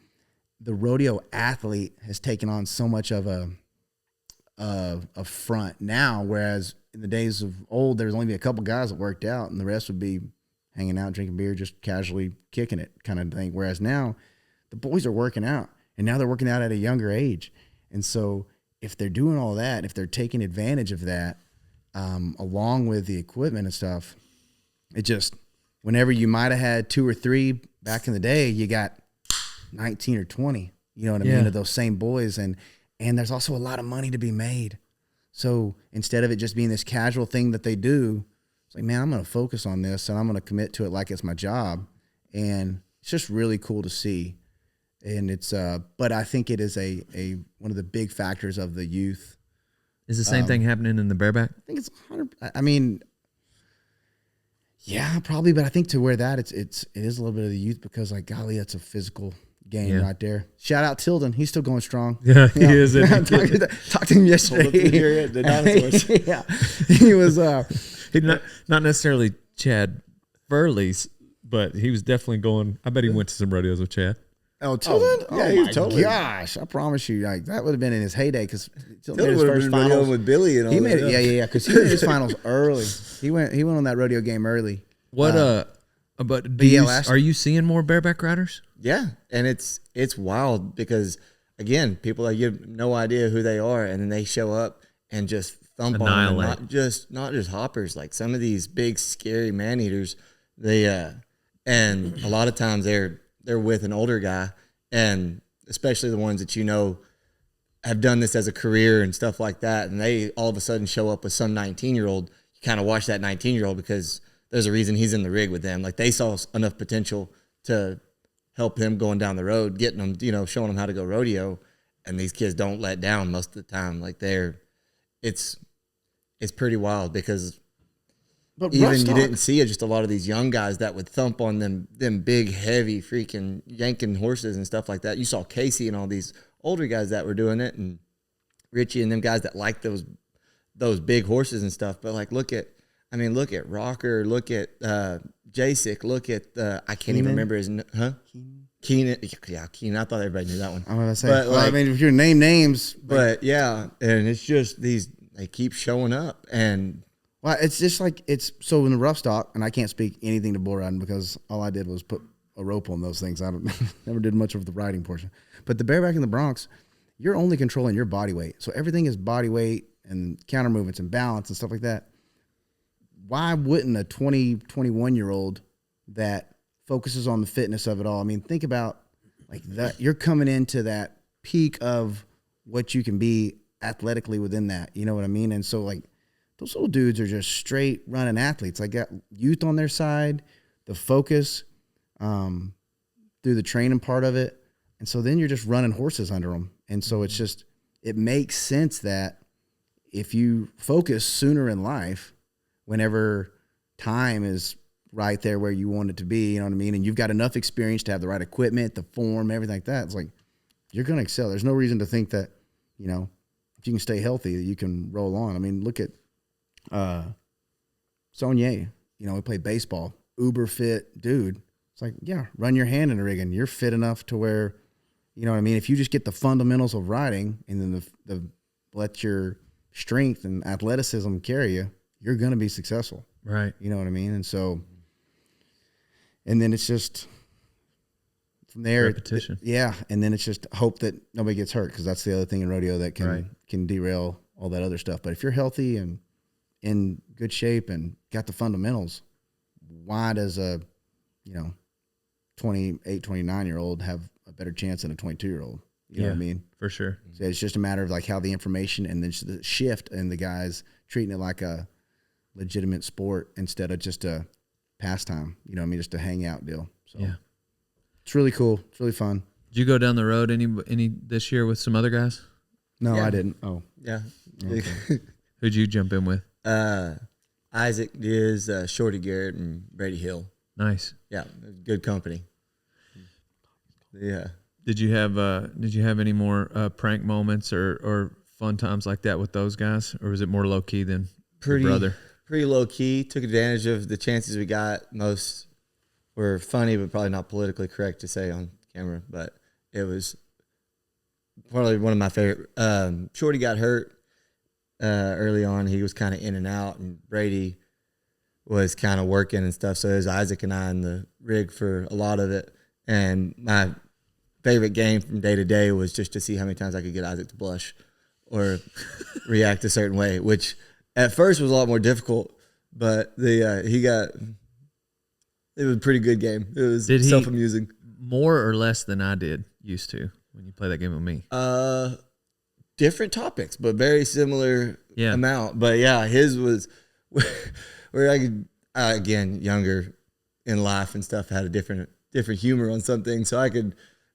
the rodeo athlete has taken on so much of a front now, whereas in the days of old, there was only a couple guys that worked out and the rest would be hanging out, drinking beer, just casually kicking it kind of thing. Whereas now the boys are working out, and now they're working out at a younger age. And so if they're doing all that, if they're taking advantage of that, along with the equipment and stuff, it just, whenever you might have had 2 or 3 back in the day, you got 19 or 20, you know what I mean, of those same boys. And there's also a lot of money to be made. So instead of it just being this casual thing that they do, it's like, man, I'm going to focus on this and I'm going to commit to it like it's my job. And it's just really cool to see. And it's, but I think it is a one of the big factors of the youth. Is the same thing happening in the bareback? I think it's 100. I mean, yeah, probably. But I think to where that it is a little bit of the youth, because like, golly, that's a physical game right there. Shout out Tilden. He's still going strong. Yeah, he is. Talked to him yesterday. The dinosaurs. Yeah. He was, He not necessarily Chad Burley's, but he was definitely going. I bet he went to some rodeos with Chad. oh, Tilden? yeah, Oh, he my was totally. gosh. I promise you, like, that would have been in his heyday, because Tilden made Tilden his would have first been finals. rodeoing with Billy and all He that. made it, yeah, because he made his finals early. He went on that rodeo game early. What but are you seeing more bareback riders? Yeah, and it's wild because again, people like you have no idea who they are, and then they show up and just thump on them. Annihilate. Not just hoppers, like some of these big scary man eaters. They and a lot of times they're with an older guy, and especially the ones that have done this as a career and stuff like that, and they all of a sudden show up with some 19-year-old. You kind of watch that 19-year-old because there's a reason he's in the rig with them. Like they saw enough potential to help him going down the road, getting them, showing them how to go rodeo. And these kids don't let down most of the time. Like it's pretty wild because But even you didn't see it, just a lot of these young guys that would thump on them big, heavy freaking yanking horses and stuff like that. You saw Casey and all these older guys that were doing it, and Richie and them guys that like those big horses and stuff. But like, look at Rocker, look at Jasic, look at I can't even remember his Keenan. Yeah, Keenan. I thought everybody knew that one. I'm gonna say, But, well, I mean, if you name names, But yeah, and it's just they keep showing up, and well, it's just like so in the rough stock, and I can't speak anything to bull riding because all I did was put a rope on those things. I never did much of the riding portion. But the bareback and the broncs, you're only controlling your body weight, so everything is body weight and counter movements and balance and stuff like that. Why wouldn't a 21-year-old that focuses on the fitness of it all? I mean, think about like that. You're coming into that peak of what you can be athletically within that. You know what I mean? And so like those little dudes are just straight running athletes. Like got youth on their side, the focus through the training part of it. And so then you're just running horses under them. And so it's just, it makes sense that if you focus sooner in life, whenever time is right there where you want it to be, you know what I mean? And you've got enough experience to have the right equipment, the form, everything like that. It's like, you're going to excel. There's no reason to think that, if you can stay healthy, that you can roll on. I mean, look at Saunier. we played baseball, uber fit dude. It's like, yeah, run your hand in the rig and you're fit enough to where, you know what I mean? If you just get the fundamentals of riding and then the let your strength and athleticism carry you, you're going to be successful. Right. You know what I mean? And so, and then it's just from there. Repetition. Yeah. And then it's just hope that nobody gets hurt, because that's the other thing in rodeo that can derail all that other stuff. But if you're healthy and in good shape and got the fundamentals, why does a, 28, 29-year-old have a better chance than a 22-year-old? You know what I mean? For sure. So it's just a matter of like how the information and then the shift and the guys treating it like a legitimate sport instead of just a pastime, just a hangout deal. So yeah, it's really cool. It's really fun. Did you go down the road any this year with some other guys? No, Yeah. I didn't. Oh, Yeah. okay. Who'd you jump in with? Isaac Diaz, Shorty Garrett, and Brady Hill. Nice. Yeah, good company. Yeah. Did you have any more prank moments or fun times like that with those guys, or was it more low key than your brother? Pretty low key. Took advantage of the chances we got. Most were funny, but probably not politically correct to say on camera. But it was probably one of my favorite. Shorty got hurt early on. He was kind of in and out, and Brady was kind of working and stuff. So it was Isaac and I in the rig for a lot of it. And my favorite game from day to day was just to see how many times I could get Isaac to blush or react a certain way, which at first was a lot more difficult, but it was a pretty good game. It was self-amusing. More or less than I did used to when you play that game with me? Different topics, but very similar amount. But yeah, his was where I could, again, younger in life and stuff, had a different humor on something. So I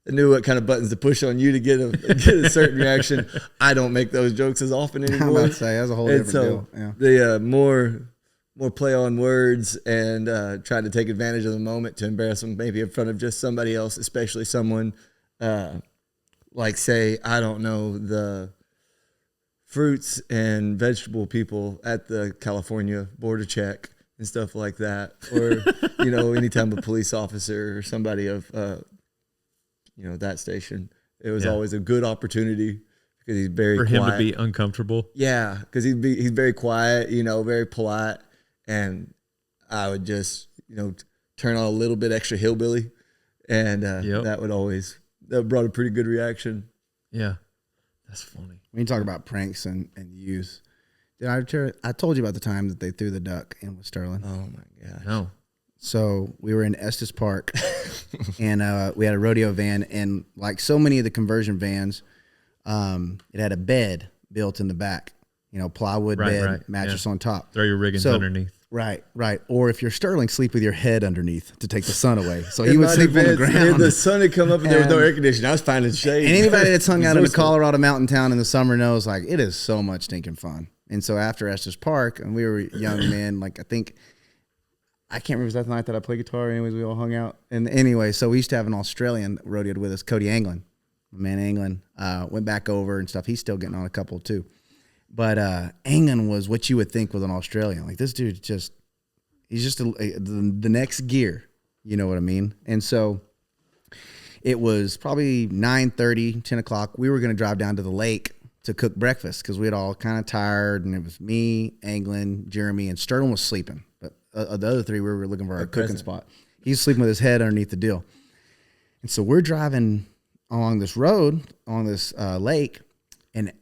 knew what kind of buttons to push on you to get a certain reaction. I don't make those jokes as often anymore. I'm about to say, that's a whole different deal. Yeah. The more play on words and trying to take advantage of the moment to embarrass them maybe in front of just somebody else, especially someone like, say, I don't know, the fruits and vegetable people at the California border check and stuff like that. Or, anytime a police officer or somebody of, that station, it was always a good opportunity because he's very quiet. For him to be uncomfortable. Yeah, because he's very quiet, very polite. And I would just, turn on a little bit extra hillbilly. And that brought a pretty good reaction. Yeah, that's funny. When you talk about pranks and youth, I told you about the time that they threw the duck in with Sterling. Oh, my gosh. No. So we were in Estes Park, and we had a rodeo van, and like so many of the conversion vans, it had a bed built in the back, plywood bed, mattress on top. Throw your riggings underneath. Right. Or if you're Sterling, sleep with your head underneath to take the sun away. So he would sleep on the ground. The sun had come up and there was no air conditioning. I was finding shade. And anybody that's hung out in a Colorado mountain town in the summer knows, like, it is so much stinking fun. And so after Estes Park, and we were young men, like I can't remember, was that the night that I played guitar? Anyways, we all hung out. And anyway, so we used to have an Australian rodeoed with us, Cody Anglin. My man Anglin went back over and stuff. He's still getting on a couple too. But Anglin was what you would think with an Australian. Like, this dude he's just the next gear. You know what I mean? And so it was probably 9:30, 10 o'clock. We were going to drive down to the lake to cook breakfast because we had all kind of tired. And it was me, Anglin, Jeremy, and Sterling was sleeping. But the other three, we were looking for our cooking spot. He's sleeping with his head underneath the deal. And so we're driving along this road, on this lake, and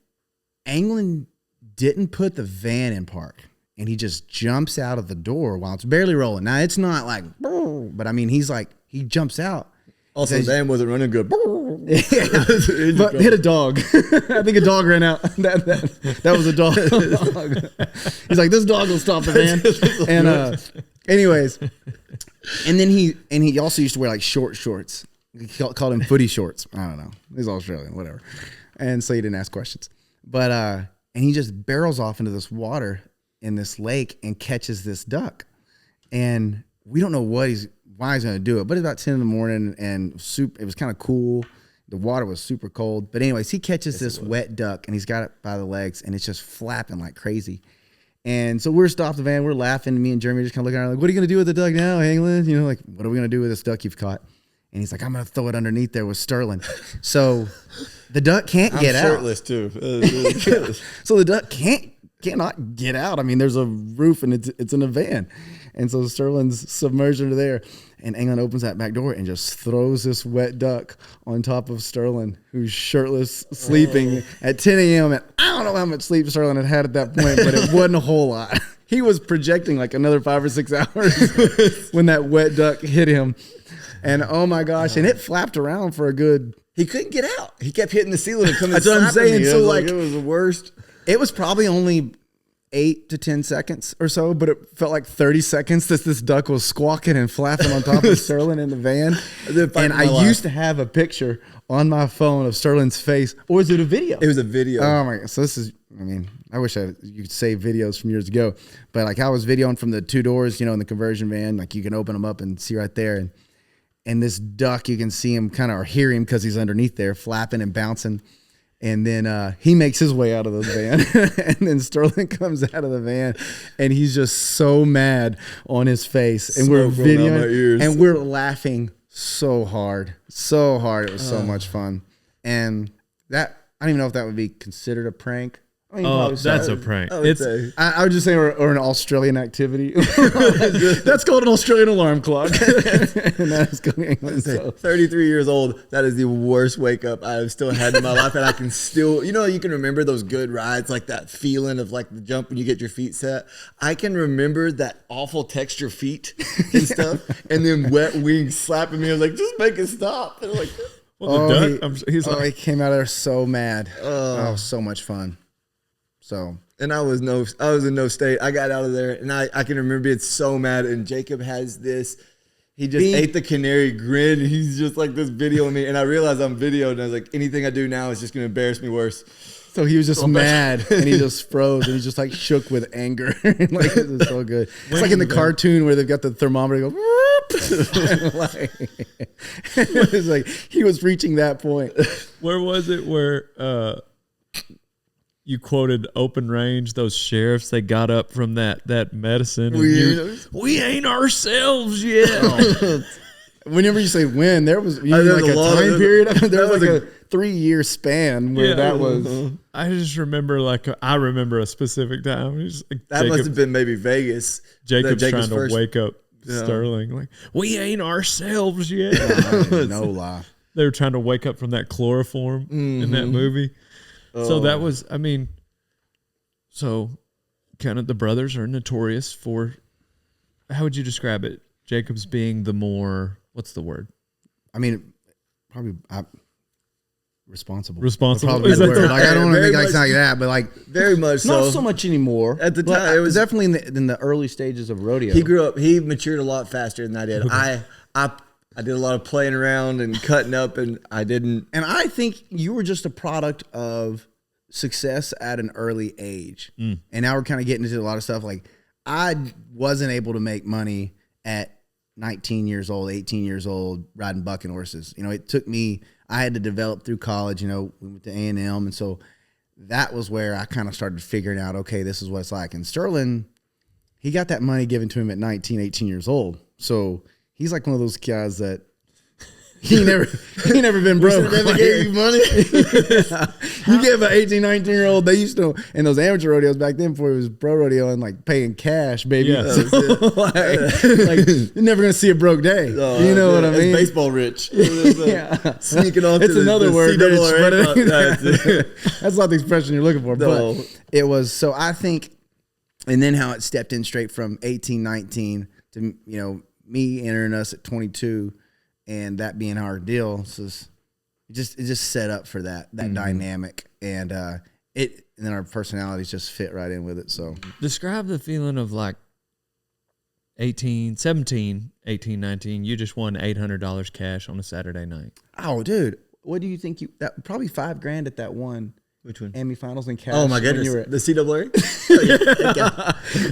Anglin didn't put the van in park, and he just jumps out of the door while it's barely rolling. Now, it's not like, but I mean, he jumps out. Also, the van wasn't running good. Yeah, but hit a dog. I think a dog ran out. That was a dog. He's like, this dog will stop the van. And anyways, and then he also used to wear like short shorts. He called him footy shorts. I don't know. He's Australian, whatever. And so he didn't ask questions. But and he just barrels off into this water in this lake and catches this duck. And we don't know why he's going to do it. But it's about 10 in the morning, and it was kind of cool. The water was super cold. But anyways, he catches this wet duck, and he's got it by the legs, and it's just flapping like crazy. And so we're stopped the van, we're laughing. Me and Jeremy just kind of looking around like, what are you going to do with the duck now, England? You know, like, what are we going to do with this duck you've caught? And he's like, I'm going to throw it underneath there with Sterling. So the duck can't get out. Shirtless too. So the duck cannot get out. I mean, there's a roof and it's in a van. And so Sterling's submerged under there. And England opens that back door and just throws this wet duck on top of Sterling, who's shirtless, sleeping at 10 a.m. And I don't know how much sleep Sterling had at that point, but it wasn't a whole lot. He was projecting like another 5 or 6 hours when that wet duck hit him. And oh my gosh, and it flapped around for a good... He couldn't get out. He kept hitting the ceiling and coming. That's what I'm saying. So like it was the worst. It was probably only 8 to 10 seconds or so, but it felt like 30 seconds that this duck was squawking and flapping on top of Sterling in the van. And I used to have a picture on my phone of Sterling's face. Or was it a video? It was a video. Oh my God. So this is, I mean, I wish you could save videos from years ago, but like I was videoing from the 2 doors, you know, in the conversion van, like you can open them up and see right there. And this duck, you can see him kind of, or hear him because he's underneath there flapping and bouncing. And then he makes his way out of the van. And then Sterling comes out of the van and he's just so mad on his face. And we're videoing and we're laughing so hard. So hard. It was so much fun. And that, I don't even know if that would be considered a prank. I mean, that's a prank. I would just say, or an Australian activity. That's called an Australian alarm clock. And that's going on. So. 33 years old. That is the worst wake up I've still had in my life. And I can still, you know, you can remember those good rides, like that feeling of like the jump when you get your feet set. I can remember that awful texture feet and stuff. And then wet wings slapping me. I was like, just make it stop. And I'm like, well, the duck, he came out of there so mad. Oh, so much fun. So, and I was in no state. I got out of there, and I can remember being so mad. And Jacob has this. He just ate the canary grin. He's just like this video of me, and I realized I'm videoed. And I was like, anything I do now is just gonna embarrass me worse. So he was just mad, and he just froze, and he just like shook with anger. Like it was so good. It's like in the cartoon where they've got the thermometer go. It was like he was reaching that point. Where was it? Where you quoted open range, those sheriffs, they got up from that medicine. We ain't ourselves yet. Whenever you say when, there was like a time period. There was like a 3-year span where that was. I just remember I remember a specific time. That must have been maybe Vegas. Jacob's trying to wake up Sterling. Like, we ain't ourselves yet. No lie. They were trying to wake up from that chloroform in that movie. So that was, I mean, so kind of the brothers are notorious for, how would you describe it? Jacob's being the more, what's the word? I mean, probably responsible. Probably the word. Like, I don't want to make it like that, but like very much so. Not so much anymore. At the time, it was definitely in the early stages of rodeo. He grew up. He matured a lot faster than I did. I did a lot of playing around and cutting up, and I didn't. And I think you were just a product of success at an early age. And now we're kind of getting into a lot of stuff. Like I wasn't able to make money at 19 years old, 18 years old, riding bucking horses. You know, it took me, I had to develop through college, you know, we went to A&M. And so that was where I kind of started figuring out, okay, this is what it's like. And Sterling, he got that money given to him at 19, 18 years old. So he's like one of those guys that he never been broke. Never gave you money. You give an 18, 19-year-old, they used to, in those amateur rodeos back then before it was pro rodeo and like paying cash, baby. Yeah. So, like you're never going to see a broke day. Oh, you know what I mean? Baseball rich. Yeah. Sneaking off It's to another the word, CAA. that's not the expression you're looking for. No. But it was, so I think, and then how it stepped in straight from 18, 19 to, you know, me entering us at 22 and that being our deal. So it just set up for that dynamic, and then our personalities just fit right in with it. So describe the feeling of like 17, 18, 19, you just won $800 cash on a Saturday night. Oh, dude, what do you think that probably $5,000 at that one? Which one? Emmy finals in cash. Oh my goodness, the CAA.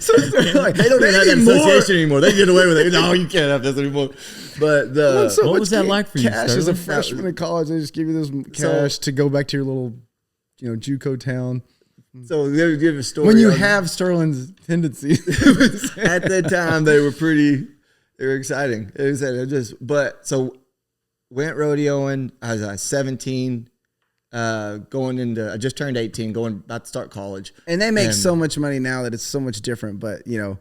So like, they don't even have that association anymore. They get away with it. No, you can't have this anymore. But what was that like for you? Cash as a freshman in college, they just give you this cash to go back to your little, you know, JUCO town. So they would give a story. When you have Sterling's tendencies. At that time, they were exciting. It was so went rodeoing. I was 17, going into, I just turned 18, about to start college. And they make so much money now that it's so much different. But, it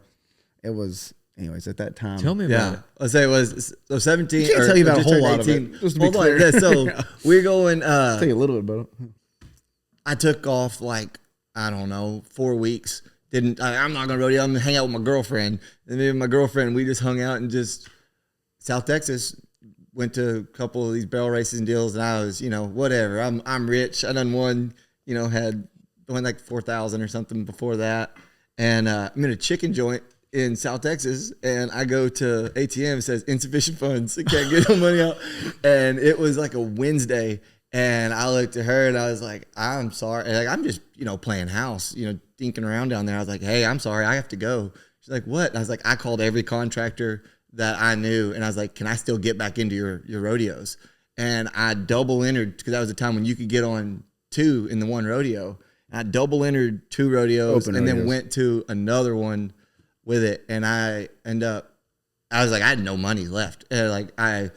was, anyways, at that time. Tell me about it. I'll say it was, so 17. I can't tell you about a whole lot of it. Just to be clear. Yeah, so we're going, I'll tell you a little bit about it. I took off I don't know, 4 weeks. I'm not going to rodeo. I'm going to hang out with my girlfriend. And me and my girlfriend, we just hung out and just South Texas. Went to a couple of these barrel races and deals, and I was, whatever. I'm rich. I done won, had won like 4,000 or something before that. And I'm in a chicken joint in South Texas, and I go to ATM. It says insufficient funds. I can't get no money out. And it was like a Wednesday. And I looked at her and I was like, I'm sorry. And I'm just, playing house, dinking around down there. I was like, hey, I'm sorry. I have to go. She's like, what? And I was like, I called every contractor that I knew. And I was like, can I still get back into your rodeos? And I double entered, because that was the time when you could get on 2 in the one rodeo. And I double entered 2 rodeos then went to another one with it. And I was like, I had no money left. And I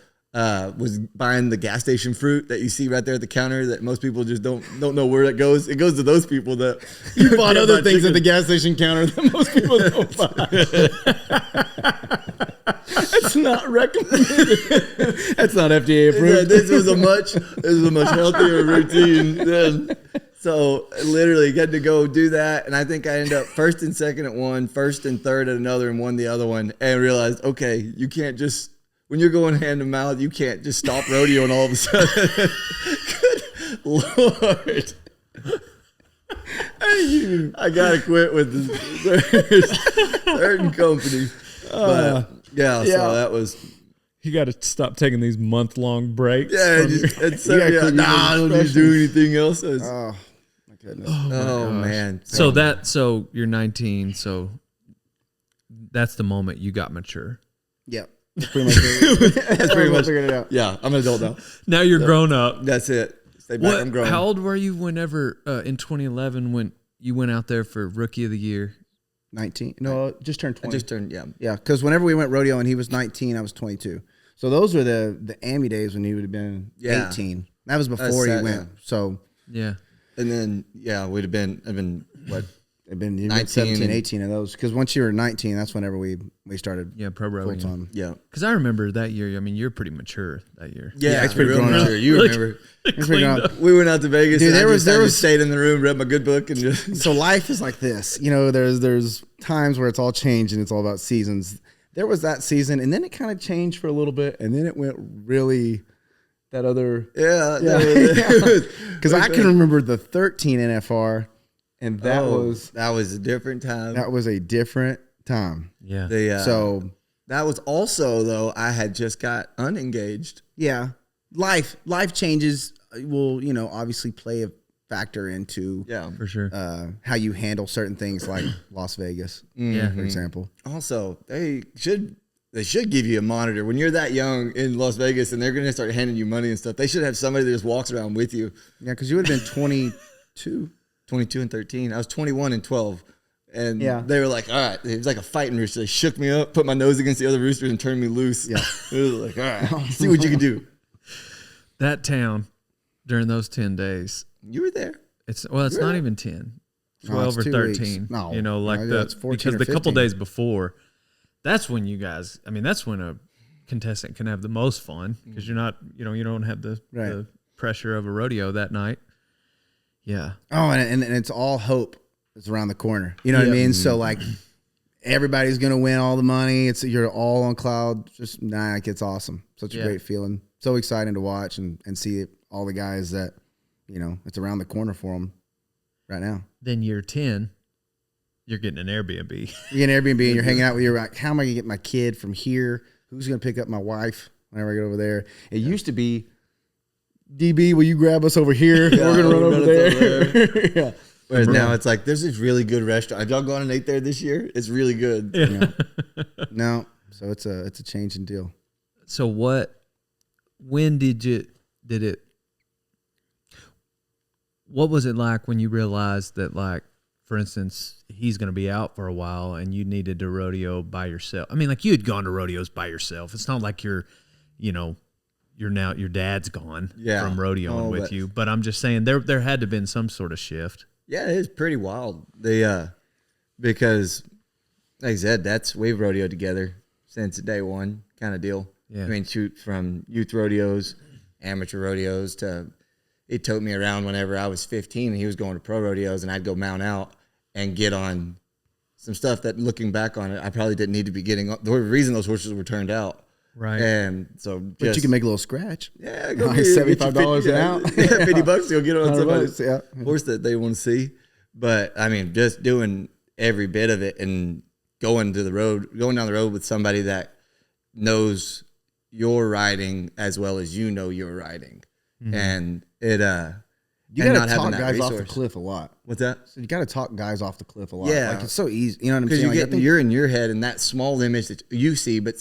was buying the gas station fruit that you see right there at the counter that most people just don't know where it goes. It goes to those people that You bought other things at the gas station counter that most people don't buy. That's not recommended. That's not FDA approved. Yeah, this was a much healthier routine then. So literally got to go do that. And I think I ended up first and second at one, first and third at another, and won the other one, and realized, okay, you can't just, when you're going hand to mouth, you can't just stop rodeoing all of a sudden. Good Lord. I got to quit with this certain company. But so that was. You got to stop taking these month-long breaks. Yeah, I don't need to do anything else. Oh, my goodness. Oh man. So you're 19, so that's the moment you got mature. Yep. That's pretty much it. That's pretty much figured it out. Yeah, I'm an adult now. Now you're grown up. That's it. Stay back. I'm grown. How old were you whenever in 2011 when you went out there for Rookie of the Year? 19. No, just turned 20. I just turned, yeah. Yeah, because whenever we went rodeo and he was 19, I was 22. So those were the Amy days when he would have been 18. That was before he went. Yeah. So Yeah. And then, I've been, what? I've been 19 17, 18 of those. Because once you were 19, that's whenever we started pro full rodeo. time. Yeah. Because I remember that year. I mean, you're pretty mature that year. Yeah, it's pretty grown up. You remember. We went out to Vegas. Dude, and I I just was stayed in the room, read my good book, and just. So life is like this. There's times where it's all changed and it's all about seasons. There was that season, and then it kind of changed for a little bit, and then it went really that other. Yeah. Because I can remember the 13 NFR, and that was a different time. That was a different time. Yeah. So that was also, though, I had just got unengaged. yeah, life changes will obviously play a factor into For sure. how you handle certain things like Las Vegas, Yeah. for example. Also, they should give you a monitor when you're that young in Las Vegas, and they're going to start handing you money and stuff. They should have somebody that just walks around with you. Yeah, because you would have been 22. 22 and 13. I was 21 and 12. And Yeah. they were like, all right. It was like a fighting rooster. They shook me up, put my nose against the other rooster, and turned me loose. Yeah. It was like, all right, see what you can do. That town during those 10 days, You were there. it's not even 10, 12 it's or 2 13. weeks. No. Like No, it's 14 because or the couple 15. days before, that's when you guys, that's when a contestant can have the most fun because you're not, you don't have the pressure of a rodeo that night. Yeah. Oh, and it's all hope is around the corner. You know what I mean? So like everybody's gonna win all the money. You're all on cloud. Just it gets awesome. Such a great feeling. So exciting to watch and see all the guys that it's around the corner for them right now. Then year 10, you're getting an Airbnb. You get an Airbnb and you're hanging out with your like, how am I gonna get my kid from here? Who's gonna pick up my wife whenever I get over there? It used to be DB, will you grab us over here? We're gonna run over there. Yeah. Whereas now it's like, there's this really good restaurant. Have y'all gone and ate there this year? It's really good. Yeah. No. So it's a change in deal. So when what was it like when you realized that like, for instance, he's going to be out for a while and you needed to rodeo by yourself. I mean, like you had gone to rodeos by yourself. It's not like you're now your dad's gone from rodeoing with you. But I'm just saying there had to have been some sort of shift. Yeah, it's pretty wild. Because like I said, we've rodeoed together since day one kind of deal. Yeah. I mean, shoot, from youth rodeos, amateur rodeos he took me around whenever I was 15 and he was going to pro rodeos and I'd go mount out and get on some stuff that looking back on it, I probably didn't need to be getting on. The reason those horses were turned out. Right. And so but you can make a little scratch. Yeah, go get $75 an hour. Yeah, $50 to go get on somebody's $100, horse that they want to see. But I mean, just doing every bit of it and going down the road with somebody that knows your riding as well as you know your riding. Mm-hmm. And it you got to talk guys off the cliff a lot. What's that? So you got to talk guys off the cliff a lot. Yeah. Like it's so easy. You know what I'm saying? Because you're in your head and that small image that you see, but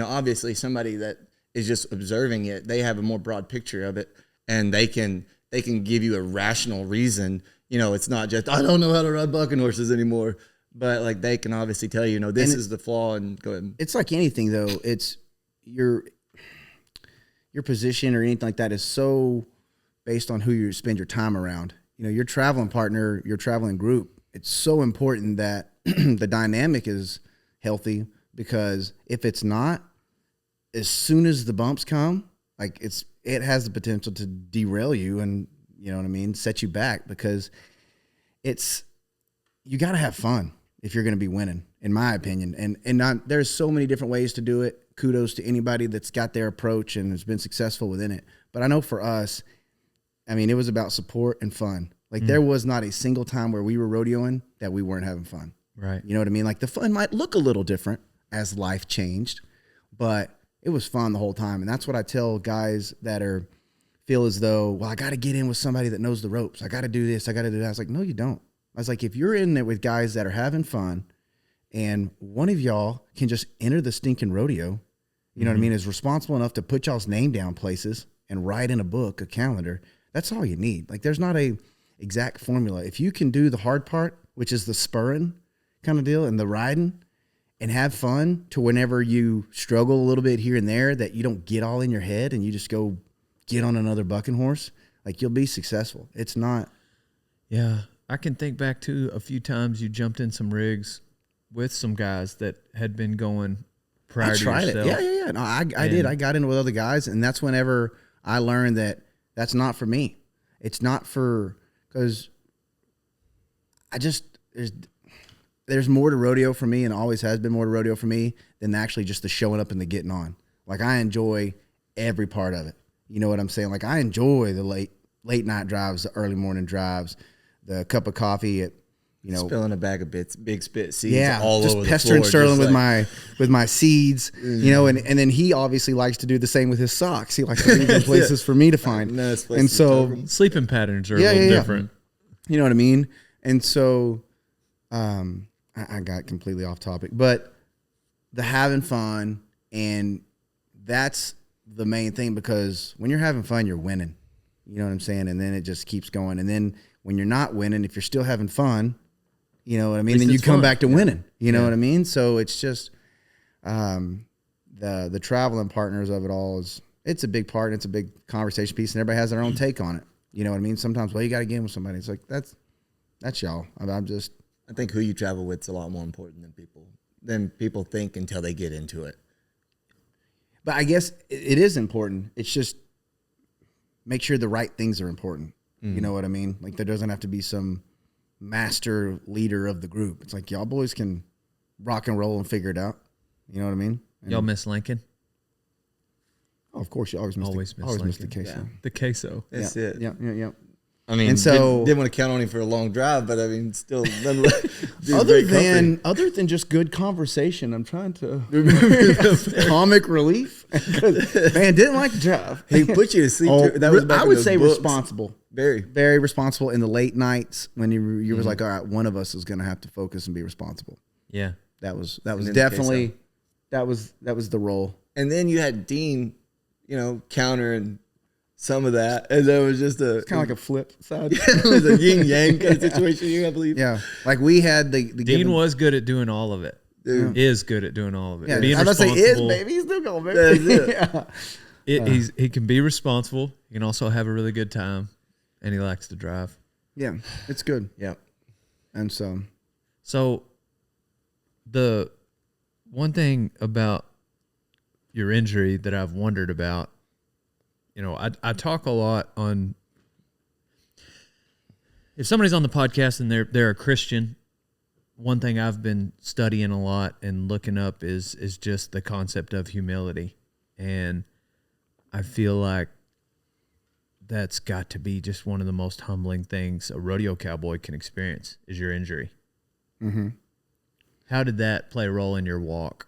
obviously somebody that is just observing it, they have a more broad picture of it and they can give you a rational reason. It's not just, I don't know how to ride bucking horses anymore, but like they can obviously tell you, this is the flaw and go ahead. It's like anything though. It's your position or anything like that is so based on who you spend your time around. Your traveling partner, your traveling group, it's so important that the dynamic is healthy, because if it's not, as soon as the bumps come, like it has the potential to derail you and, you know what I mean, set you back, because you got to have fun if you're going to be winning, in my opinion. And there's so many different ways to do it. Kudos to anybody that's got their approach and has been successful within it. But I know for us, I mean, it was about support and fun. Like there was not a single time where we were rodeoing that we weren't having fun. Right. You know what I mean? Like the fun might look a little different as life changed, but it was fun the whole time. And that's what I tell guys that feel as though, well, I got to get in with somebody that knows the ropes. I got to do this. I got to do that. I was like, no, you don't. I was like, if you're in there with guys that are having fun and one of y'all can just enter the stinking rodeo, you know what I mean, is responsible enough to put y'all's name down places and write in a book, a calendar, that's all you need. Like there's not a exact formula. If you can do the hard part, which is the spurring kind of deal and the riding, and have fun to whenever you struggle a little bit here and there, that you don't get all in your head and you just go get on another bucking horse, like you'll be successful. It's not. Yeah. I can think back to a few times you jumped in some rigs with some guys that had been going prior to yourself. Yeah. No, I did. I got in with other guys, and that's whenever I learned that that's not for me. It's not because there's more to rodeo for me, and always has been more to rodeo for me than actually just the showing up and the getting on. Like I enjoy every part of it. You know what I'm saying? Like I enjoy the late night drives, the early morning drives, the cup of coffee at, spilling a bag of big spit seeds all all over the just pestering floor, Sterling just with my seeds, and then he obviously likes to do the same with his socks. He likes to leave them places for me to find. And so sleeping patterns are a little different. You know what I mean? And so I got completely off topic, but the having fun, and that's the main thing, because when you're having fun, you're winning. You know what I'm saying? And then it just keeps going. And then when you're not winning, if you're still having fun, you know what I mean? Then you come back to winning. You know what I mean? So it's just the traveling partners of it all it's a big part. And it's a big conversation piece, and everybody has their own take on it. You know what I mean? Sometimes, well, you got to get in with somebody. It's like, that's y'all. I think who you travel with is a lot more important than people think until they get into it. But I guess it is important. It's just make sure the right things are important. You know what I mean? Like there doesn't have to be some master leader of the group. It's like y'all boys can rock and roll and figure it out. You know what I mean? And y'all miss Lincoln? Oh, of course, you always miss the queso. Yeah. The queso. That's it. Yeah. I mean, and so didn't want to count on him for a long drive, but I mean, still. other than just good conversation, I'm trying to comic relief. Man, didn't like the drive. He put you to sleep. I would say books. Responsible. Very, very responsible in the late nights when you was like, all right, one of us is going to have to focus and be responsible. Yeah, that was definitely that was the role. And then you had Dean, counter and some of that, and there was just a Kind of like a flip side. it was a yin yang kind of situation here, I believe. Yeah, like we had the Dean given, was good at doing all of it. Dude. Is good at doing all of it. Yeah, Being I was about to say is responsible. baby. He's still going, baby. That's it. Yeah. He can be responsible. He can also have a really good time, and he likes to drive. Yeah, it's good. Yeah. And So, the one thing about your injury that I've wondered about, you know, I talk a lot on. If somebody's on the podcast and they're a Christian, one thing I've been studying a lot and looking up is just the concept of humility, and I feel like that's got to be just one of the most humbling things a rodeo cowboy can experience is your injury. mm-hmm. How did that play a role in your walk?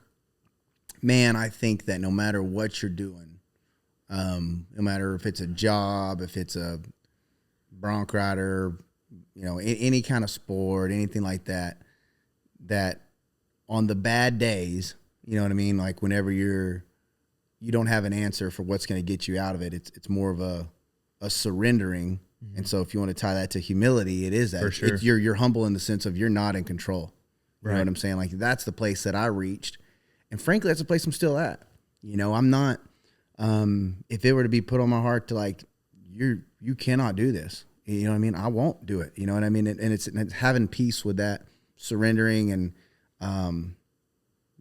Man, I think that no matter what you're doing, no matter if it's a job, if it's a bronc rider, you know, any kind of sport, anything like that, that on the bad days, you know what I mean? Like whenever you don't have an answer for what's going to get you out of it, it's more of a surrendering. Mm-hmm. And so if you want to tie that to humility, it is that. For sure. You're humble in the sense of you're not in control. You know what I'm saying? Like that's the place that I reached. And frankly, that's the place I'm still at. You know, I'm not, if it were to be put on my heart to like, you cannot do this. You know what I mean? I won't do it. You know what I mean? And it's having peace with that, surrendering and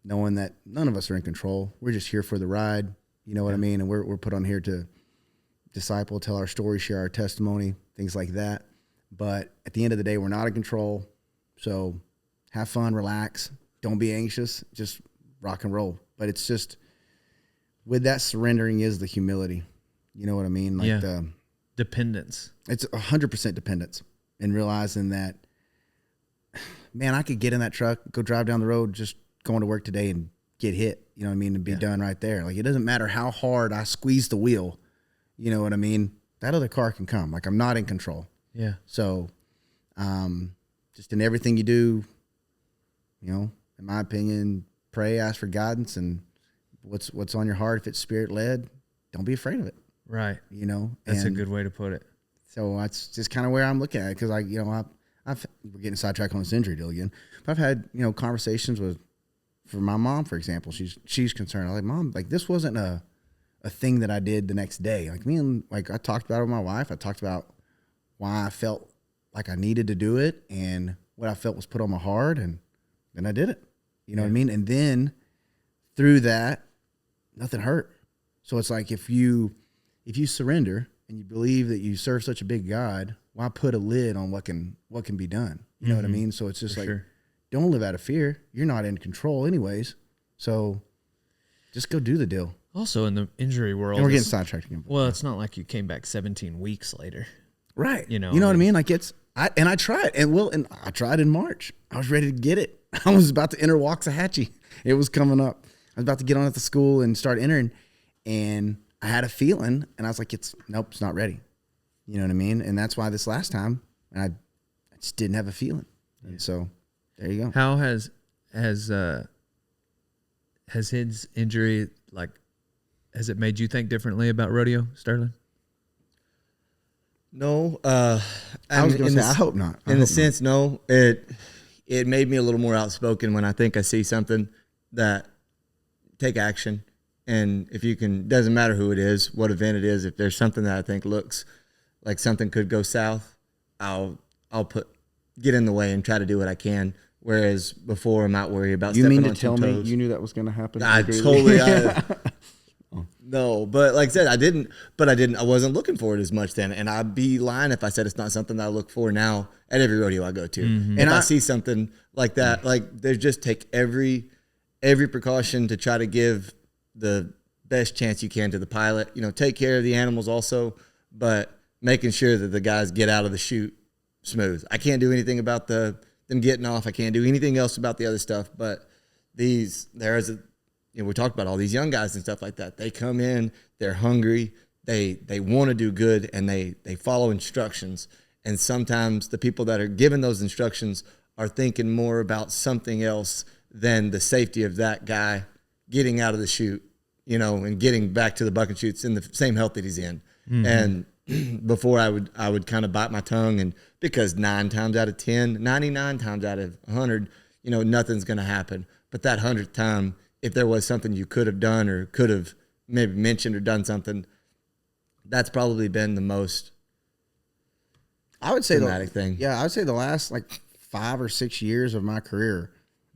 knowing that none of us are in control. We're just here for the ride. You know what I mean? And we're put on here to disciple, tell our story, share our testimony, things like that. But at the end of the day, we're not in control. So have fun, relax. Don't be anxious. Just rock and roll. But it's just with that surrendering is the humility. You know what I mean? Like Dependence. It's 100% dependence, and realizing that, man, I could get in that truck, go drive down the road, just going to work today and get hit, you know what I mean, and be done right there. Like, it doesn't matter how hard I squeeze the wheel, you know what I mean? That other car can come. Like, I'm not in control. Yeah. So, just in everything you do, you know, in my opinion, pray, ask for guidance, and what's on your heart. If it's spirit led, don't be afraid of it. Right. You know, That's a good way to put it. So that's just kind of where I'm looking at it. Cause we're getting sidetracked on this injury deal again, but I've had, you know, conversations for my mom, for example, she's concerned. I'm like, Mom, like this wasn't a thing that I did the next day. Like I talked about it with my wife. I talked about why I felt like I needed to do it and what I felt was put on my heart. And then I did it, you know what I mean? And then through that, nothing hurt. So it's like, if you surrender and you believe that you serve such a big God, why put a lid on what can be done? You know what I mean? So it's just don't live out of fear. You're not in control anyways. So just go do the deal. Also in the injury world, And we're getting sidetracked again. well, it's not like you came back 17 weeks later. Right. You know what I mean? Like I tried and I tried in March. I was ready to get it. I was about to enter Waxahachie. It was coming up. I was about to get on at the school and start entering, and I had a feeling, and I was like, it's not ready. You know what I mean? And that's why this last time, I just didn't have a feeling. And so there you go. How has his injury, like, has it made you think differently about rodeo, Sterling? No. I was going to say, I hope not. In a sense, no. It made me a little more outspoken when I think I see something that take action. And if you can, doesn't matter who it is, what event it is, if there's something that I think looks like something could go south, I'll get in the way and try to do what I can. Whereas before, I'm not worried about stepping on some toes. You mean to tell me you knew that was going to happen? No, but like I said, I wasn't looking for it as much then. And I'd be lying if I said it's not something that I look for now at every rodeo I go to. Mm-hmm. And I see something like that, like there's just take every precaution to try to give the best chance you can to the pilot, you know, take care of the animals also, but making sure that the guys get out of the chute smooth. I can't do anything about them getting off. I can't do anything else about the other stuff, but we talked about all these young guys and stuff like that. They come in, they're hungry, they want to do good, and they follow instructions. And sometimes the people that are given those instructions are thinking more about something else than the safety of that guy getting out of the chute and getting back to the buck and shoots in the same health that he's in. And before I would kind of bite my tongue, and because 9 times out of 10, 99 times out of 100, nothing's going to happen. But that 100th time, if there was something you could have done or could have maybe mentioned or done something, that's probably been the most I would say dramatic thing. Yeah, I would say the last 5 or 6 years of my career,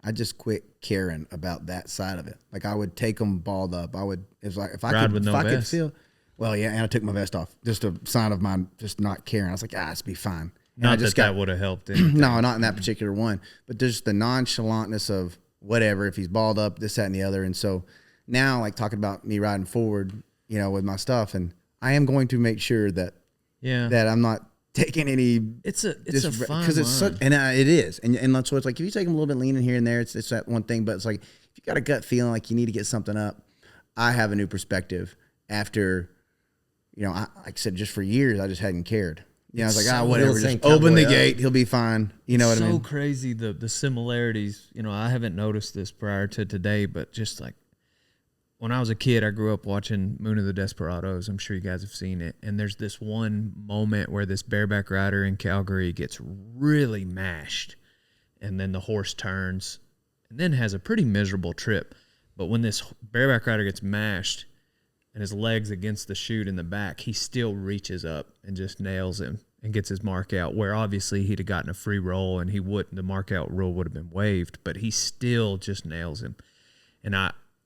I just quit caring about that side of it. Like I would take them balled up. If I could feel. Well, yeah, and I took my vest off. Just a sign of my just not caring. I was like, it's be fine. Not that would have helped anything. No, not in that particular one. But just the nonchalantness of whatever, if he's balled up, this, that, and the other. And so now, talking about me riding forward, with my stuff, and I am going to make sure that I'm not taking any. It's a fine because it's such, and it is, and so it's like if you take them a little bit leaning here and there, it's that one thing. But it's like if you got a gut feeling like you need to get something up, I have a new perspective after. Like I said, just for years, I just hadn't cared. I was like, whatever, just open the gate, he'll be fine. You know what I mean? So crazy, the similarities. I haven't noticed this prior to today, but just when I was a kid, I grew up watching Moon of the Desperados. I'm sure you guys have seen it. And there's this one moment where this bareback rider in Calgary gets really mashed, and then the horse turns and then has a pretty miserable trip. But when this bareback rider gets mashed, and his leg's against the chute in the back, he still reaches up and just nails him and gets his mark out, where obviously he'd have gotten a free roll and the mark out rule would have been waived, but he still just nails him. And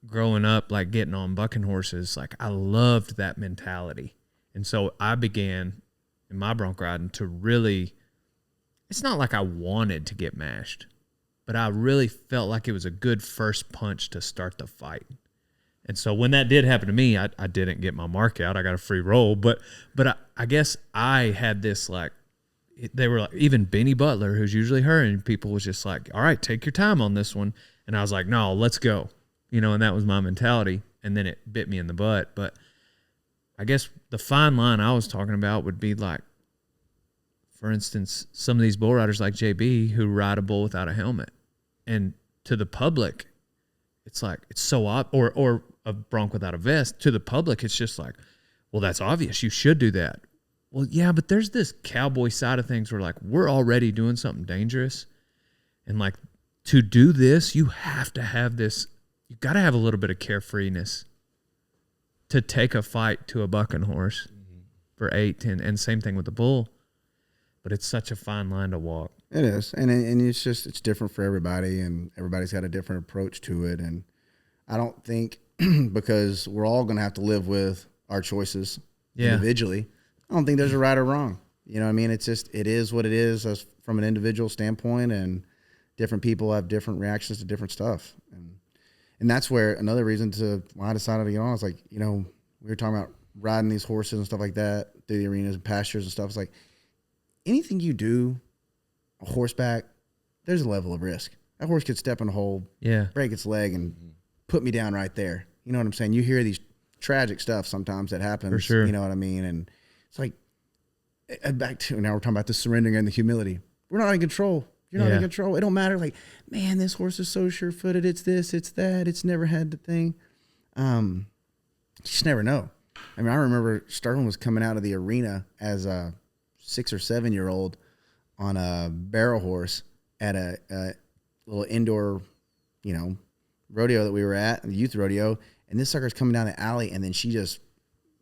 growing up, getting on bucking horses, I loved that mentality. And so I began in my bronc riding to really, it's not like I wanted to get mashed, but I really felt like it was a good first punch to start the fight. And so when that did happen to me, I didn't get my mark out. I got a free roll. But I guess I had this, they were even Benny Butler, who's usually hurrying people, was just all right, take your time on this one. And I was like, no, let's go. And that was my mentality. And then it bit me in the butt. But I guess the fine line I was talking about would be for instance, some of these bull riders like JB who ride a bull without a helmet. And to the public, it's it's so or a bronc without a vest. To the public, it's just well, that's obvious. You should do that. Well, yeah, but there's this cowboy side of things where we're already doing something dangerous. And to do this, you have to have this, you got to have a little bit of carefreeness to take a fight to a bucking horse for 8, 10, and same thing with the bull. But it's such a fine line to walk. It is. And it's different for everybody, and everybody's got a different approach to it. And I don't think because we're all going to have to live with our choices individually, I don't think there's a right or wrong. You know what I mean? It's just, it is what it is as from an individual standpoint, and different people have different reactions to different stuff. And that's where another reason why I decided to get on is we were talking about riding these horses and stuff like that through the arenas and pastures and stuff. It's anything you do horseback, there's a level of risk. That horse could step in a hole, break its leg, and put me down right there. You know what I'm saying? You hear these tragic stuff sometimes that happens. For sure. You know what I mean? And it's back to now we're talking about the surrendering and the humility. We're not in control. You're not in control. It don't matter. Man, this horse is so sure-footed. It's this, it's that. It's never had the thing. You just never know. I mean, I remember Sterling was coming out of the arena as a 6 or 7-year-old on a barrel horse at a little indoor, rodeo that we were at, the youth rodeo. And this sucker's coming down the alley, and then she just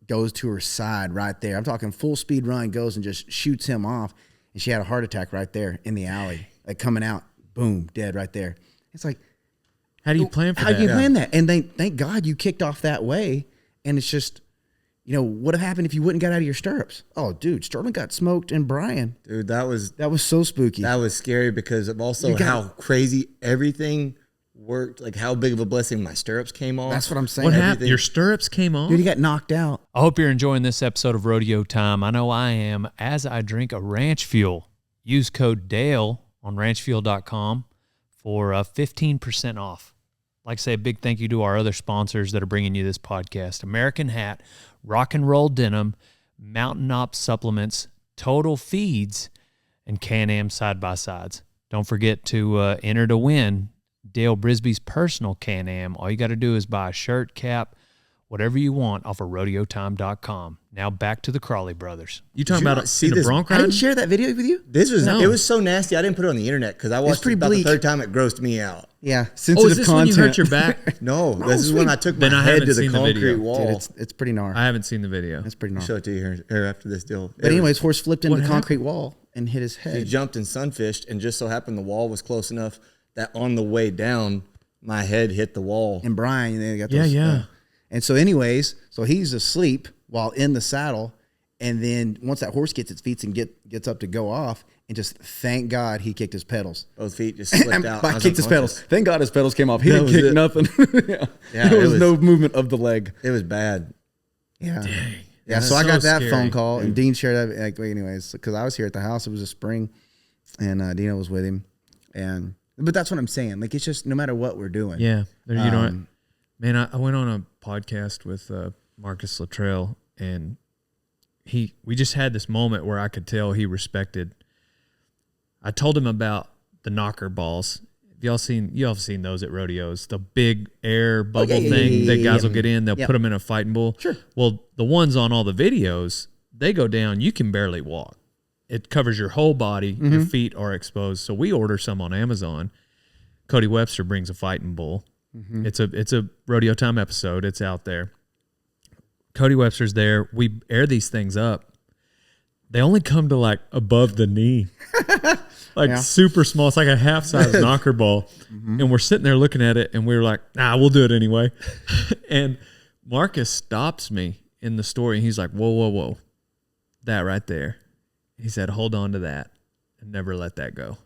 goes to her side right there. I'm talking full speed run, goes and just shoots him off. And she had a heart attack right there in the alley, coming out, boom, dead right there. It's how do you plan for that? How do you plan that? And thank God you kicked off that way. And it's just, what have happened if you wouldn't got out of your stirrups? Oh, dude, Sterling got smoked and Brian. Dude, that was so spooky. That was scary because of also how crazy everything worked, how big of a blessing my stirrups came off. That's what I'm saying. What happened? Your stirrups came off? Dude, you got knocked out. I hope you're enjoying this episode of Rodeo Time. I know I am, as I drink a ranch fuel. Use code DALE on ranchfuel.com for 15% off. Like I say, a big thank you to our other sponsors that are bringing you this podcast. American Hat, Rock and Roll Denim, Mountain Ops Supplements, Total Feeds, and Can-Am Side-by-Sides. Don't forget to enter to win Dale Brisby's personal Can-Am. All you got to do is buy a shirt, cap, Whatever you want off of rodeotime.com. Now back to the Crawley brothers. You talking about see in a this- bronc I ride? didn't share that video with you. This was No. it was so nasty. I didn't put it on the internet because I watched it pretty about bleak. the third time. It grossed me out. Yeah, Oh, sensitive is this content. when you hurt your back? No, this is when I took my Then I head haven't to the seen the concrete video. wall. Dude, it's pretty gnar. I haven't seen the video. It's pretty I'll gnar. show it to you here after this deal. But anyways, horse flipped into What the concrete wall and hit his He head. jumped and sunfished, and just so happened the wall was close enough that on the way down, my head hit the wall. And Brian, they got Yeah, those, yeah. and so, anyways, so he's asleep while in the saddle, and then once that horse gets its feet and gets up to go off, and just thank God he kicked his pedals. Both feet just slipped out. I I was kicked his pedals. unconscious. Thank God his pedals came off. He That didn't was kick it. nothing. Yeah, there it was was- no movement of the leg. It was bad. Yeah. Dang. Yeah, That's so I got that scary. phone call, and Dean shared that. Like, anyways, because I was here at the house, it was a spring, and Dino was with him, but that's what I'm saying. Like, it's just no matter what we're doing. Yeah. You know what? Man, I went on a podcast with Marcus Luttrell, and we just had this moment where I could tell he respected. I told him about the knocker balls. Y'all seen those at rodeos? The big air bubble thing that guys will get in. They'll put them in a fighting bull. Sure. Well, the ones on all the videos, they go down. You can barely walk. It covers your whole body. Your feet are exposed. So we order some on Amazon. Cody Webster brings a fighting bull. It's a rodeo time episode. It's out there. Cody Webster's there. We air these things up. They only come to like above the knee. Like super small. It's like a half size knocker ball. And we're sitting there looking at it and we were like, nah, we'll do it anyway. And Marcus stops me in the story and he's like, whoa. That right there. He said, hold on to that and never let that go.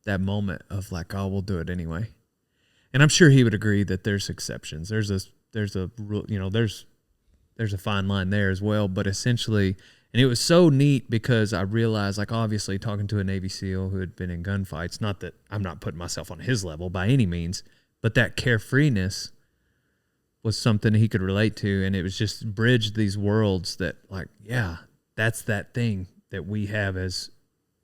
That moment of like, oh, we'll do it anyway. And I'm sure he would agree that there's exceptions. There's a rule, there's a fine line there as well. But essentially, and it was so neat because I realized, like, obviously talking to a Navy SEAL who had been in gunfights, not that I'm not putting myself on his level by any means, but that carefreeness was something he could relate to. And it was just bridged these worlds that, like, yeah, that's that thing that we have as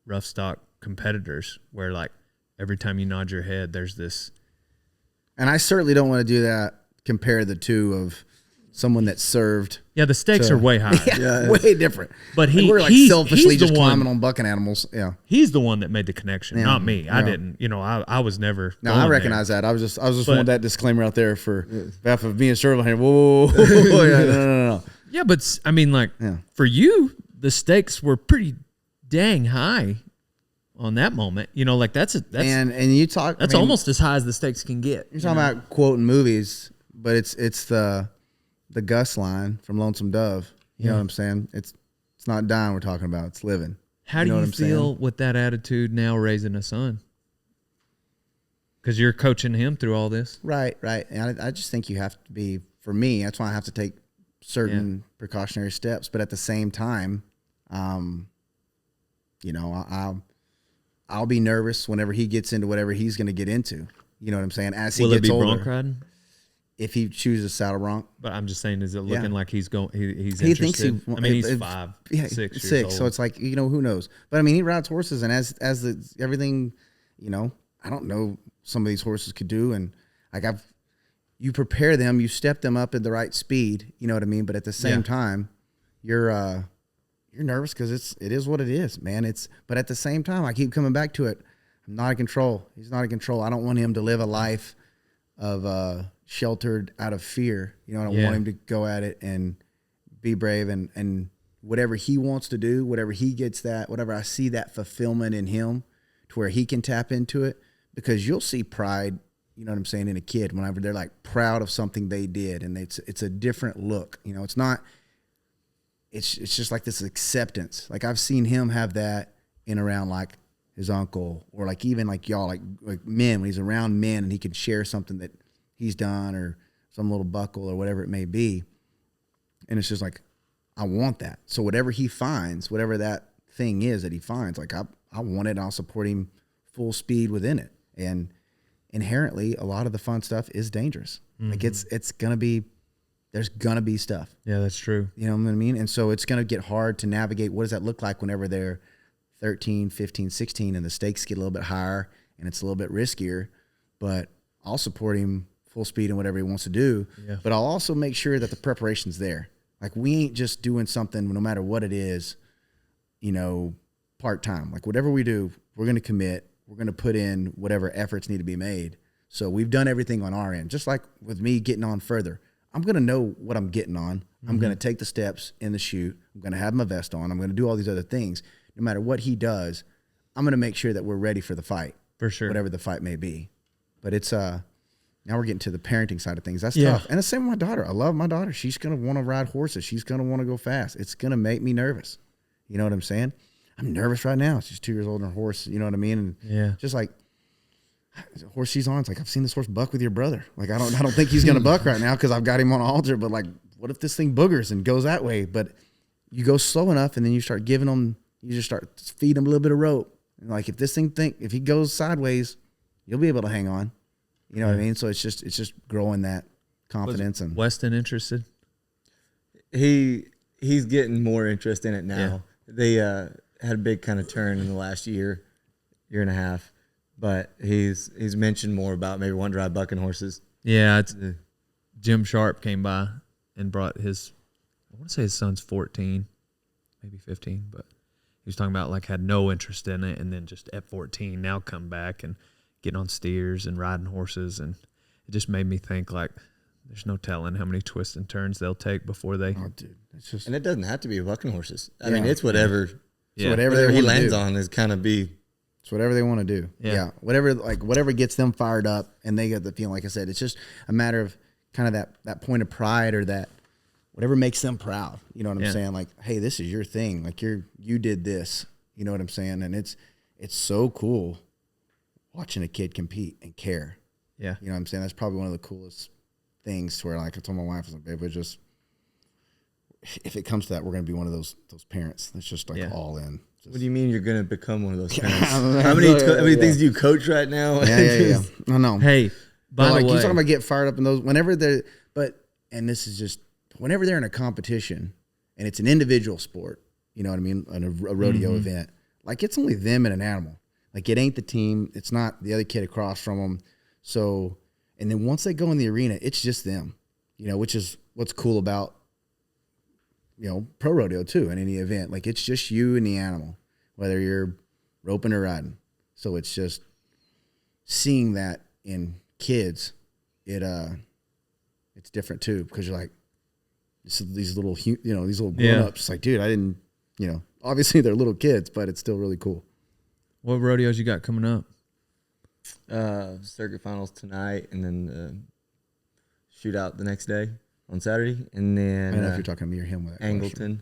rough stock competitors where, like, every time you nod your head, there's this. And I certainly don't want to do that, compare the two of someone that served. Yeah, the stakes are way high. Way different. But Like, we're like selfishly just climbing on bucking animals. Yeah. He's the one that made the connection, Yeah. not me. I Yeah. didn't. I was never. No, going I there. recognize that. I was just But- wanting that disclaimer out there for behalf of me and Sterling here. Whoa. Yeah, no. Yeah, but I mean, like, Yeah. for you, the stakes were pretty dang high on that moment. Like that's And you talk. that's almost as high as the stakes can get. You're talking about quoting movies, but it's the Gus line from Lonesome Dove. You know what I'm saying? It's not dying we're talking about. It's living. How do know you what I'm feel saying? with that attitude now raising a son? Because you're coaching him through all this. Right. And I just think you have to be. For me, that's why I have to take certain precautionary steps. But at the same time, I'll be nervous whenever he gets into whatever he's going to get into. You know what I'm saying? As he Will it gets be older, bronc riding? if he chooses saddle bronc, But I'm just saying, is it looking like he's going? He's he interested? thinks he. I mean, he's if- 5, yeah, 6 years six. old. So it's like who knows? But I mean, he rides horses, and as everything, I don't know some of these horses could do, and like you prepare them, you step them up at the right speed. You know what I mean? But at the same time, you're nervous because it is what it is, man. But at the same time, I keep coming back to it. I'm not in control. He's not in control. I don't want him to live a life of sheltered out of fear. I don't want him to go at it and be brave and whatever he wants to do, whatever I see that fulfillment in him to where he can tap into it, because you'll see pride, you know what I'm saying, in a kid whenever they're like proud of something they did, and it's a different look. It's not, it's just like this acceptance. Like I've seen him have that in around like his uncle, or like even like y'all, like men, when he's around men and he can share something that he's done or some little buckle or whatever it may be. And it's just like, I want that. So whatever he finds, whatever that thing is that he finds, like I want it, and I'll support him full speed within it. And inherently, a lot of the fun stuff is dangerous. Mm-hmm. Like it's gonna be, there's gonna be stuff. Yeah, that's true. You know what I mean? And so it's gonna get hard to navigate. What does that look like whenever they're 13, 15, 16, and the stakes get a little bit higher and it's a little bit riskier? But I'll support him full speed in whatever he wants to do. Yeah. But I'll also make sure that the preparation's there. Like we ain't just doing something no matter what it is, part-time. Like whatever we do, we're going to commit. We're going to put in whatever efforts need to be made. So we've done everything on our end. Just like with me getting on further, I'm going to know what I'm getting on. I'm going to take the steps in the shoot. I'm going to have my vest on. I'm going to do all these other things. No matter what he does, I'm going to make sure that we're ready for the fight. For sure. Whatever the fight may be. But it's now we're getting to the parenting side of things. That's Yeah. tough. And the same with my daughter. I love my daughter. She's going to want to ride horses. She's going to want to go fast. It's going to make me nervous. You know what I'm saying? I'm nervous right now. She's 2 years old and her horse, you know what I mean? And Yeah. just like the horse she's on, it's like, I've seen this horse buck with your brother. Like, I don't think he's going to buck right now because I've got him on a halter, but like, what if this thing boogers and goes that way? But you go slow enough and then you start giving them, you just start feeding him a little bit of rope. And like, if this thing if he goes sideways, you'll be able to hang on. You know what I mean? So it's just growing that confidence. And Weston interested? He's getting more interest in it now. Yeah. They had a big kind of turn in the last year and a half, but he's mentioned more about maybe wanting to ride bucking horses. Yeah, Jim Sharp came by and brought his, I want to say his son's 14, maybe 15, but he was talking about like had no interest in it, and then just at 14 now come back and getting on steers and riding horses, and it just made me think like there's no telling how many twists and turns they'll take before they. oh, dude, it's just And it doesn't have to be bucking horses. I Yeah. mean, it's whatever. so whatever Whatever they he wanna lands do. on is kind of be. It's whatever they want to do. Yeah. Whatever gets them fired up and they get the feeling, like I said, it's just a matter of kind of that point of pride or that whatever makes them proud. You know what I'm Yeah. saying? Like, hey, this is your thing. Like you did this. You know what I'm saying? And it's so cool watching a kid compete and care. Yeah. You know what I'm saying? That's probably one of the coolest things to where, like, I told my wife, I was like, babe, if it comes to that, we're going to be one of those parents that's just like Yeah. all in. What do you mean you're going to become one of those parents? I don't know. How many Yeah. things do you coach right now? Yeah. I know. Hey, by But the like way, you talking about get fired up in those whenever they're and this is just whenever they're in a competition and it's an individual sport, you know what I mean, a rodeo event, like it's only them and an animal. Like it ain't the team, it's not the other kid across from them. So, and then once they go in the arena, it's just them, which is what's cool about pro rodeo too. In any event, like it's just you and the animal, whether you're roping or riding. So it's just seeing that in kids, it's different too, because you're like these little grown-ups. Like, dude, I didn't, obviously they're little kids, but it's still really cool. what rodeos you got coming up? Circuit finals tonight, and then shootout the next day on Saturday, and then I don't know if you're talking to me or him with that question. Angleton.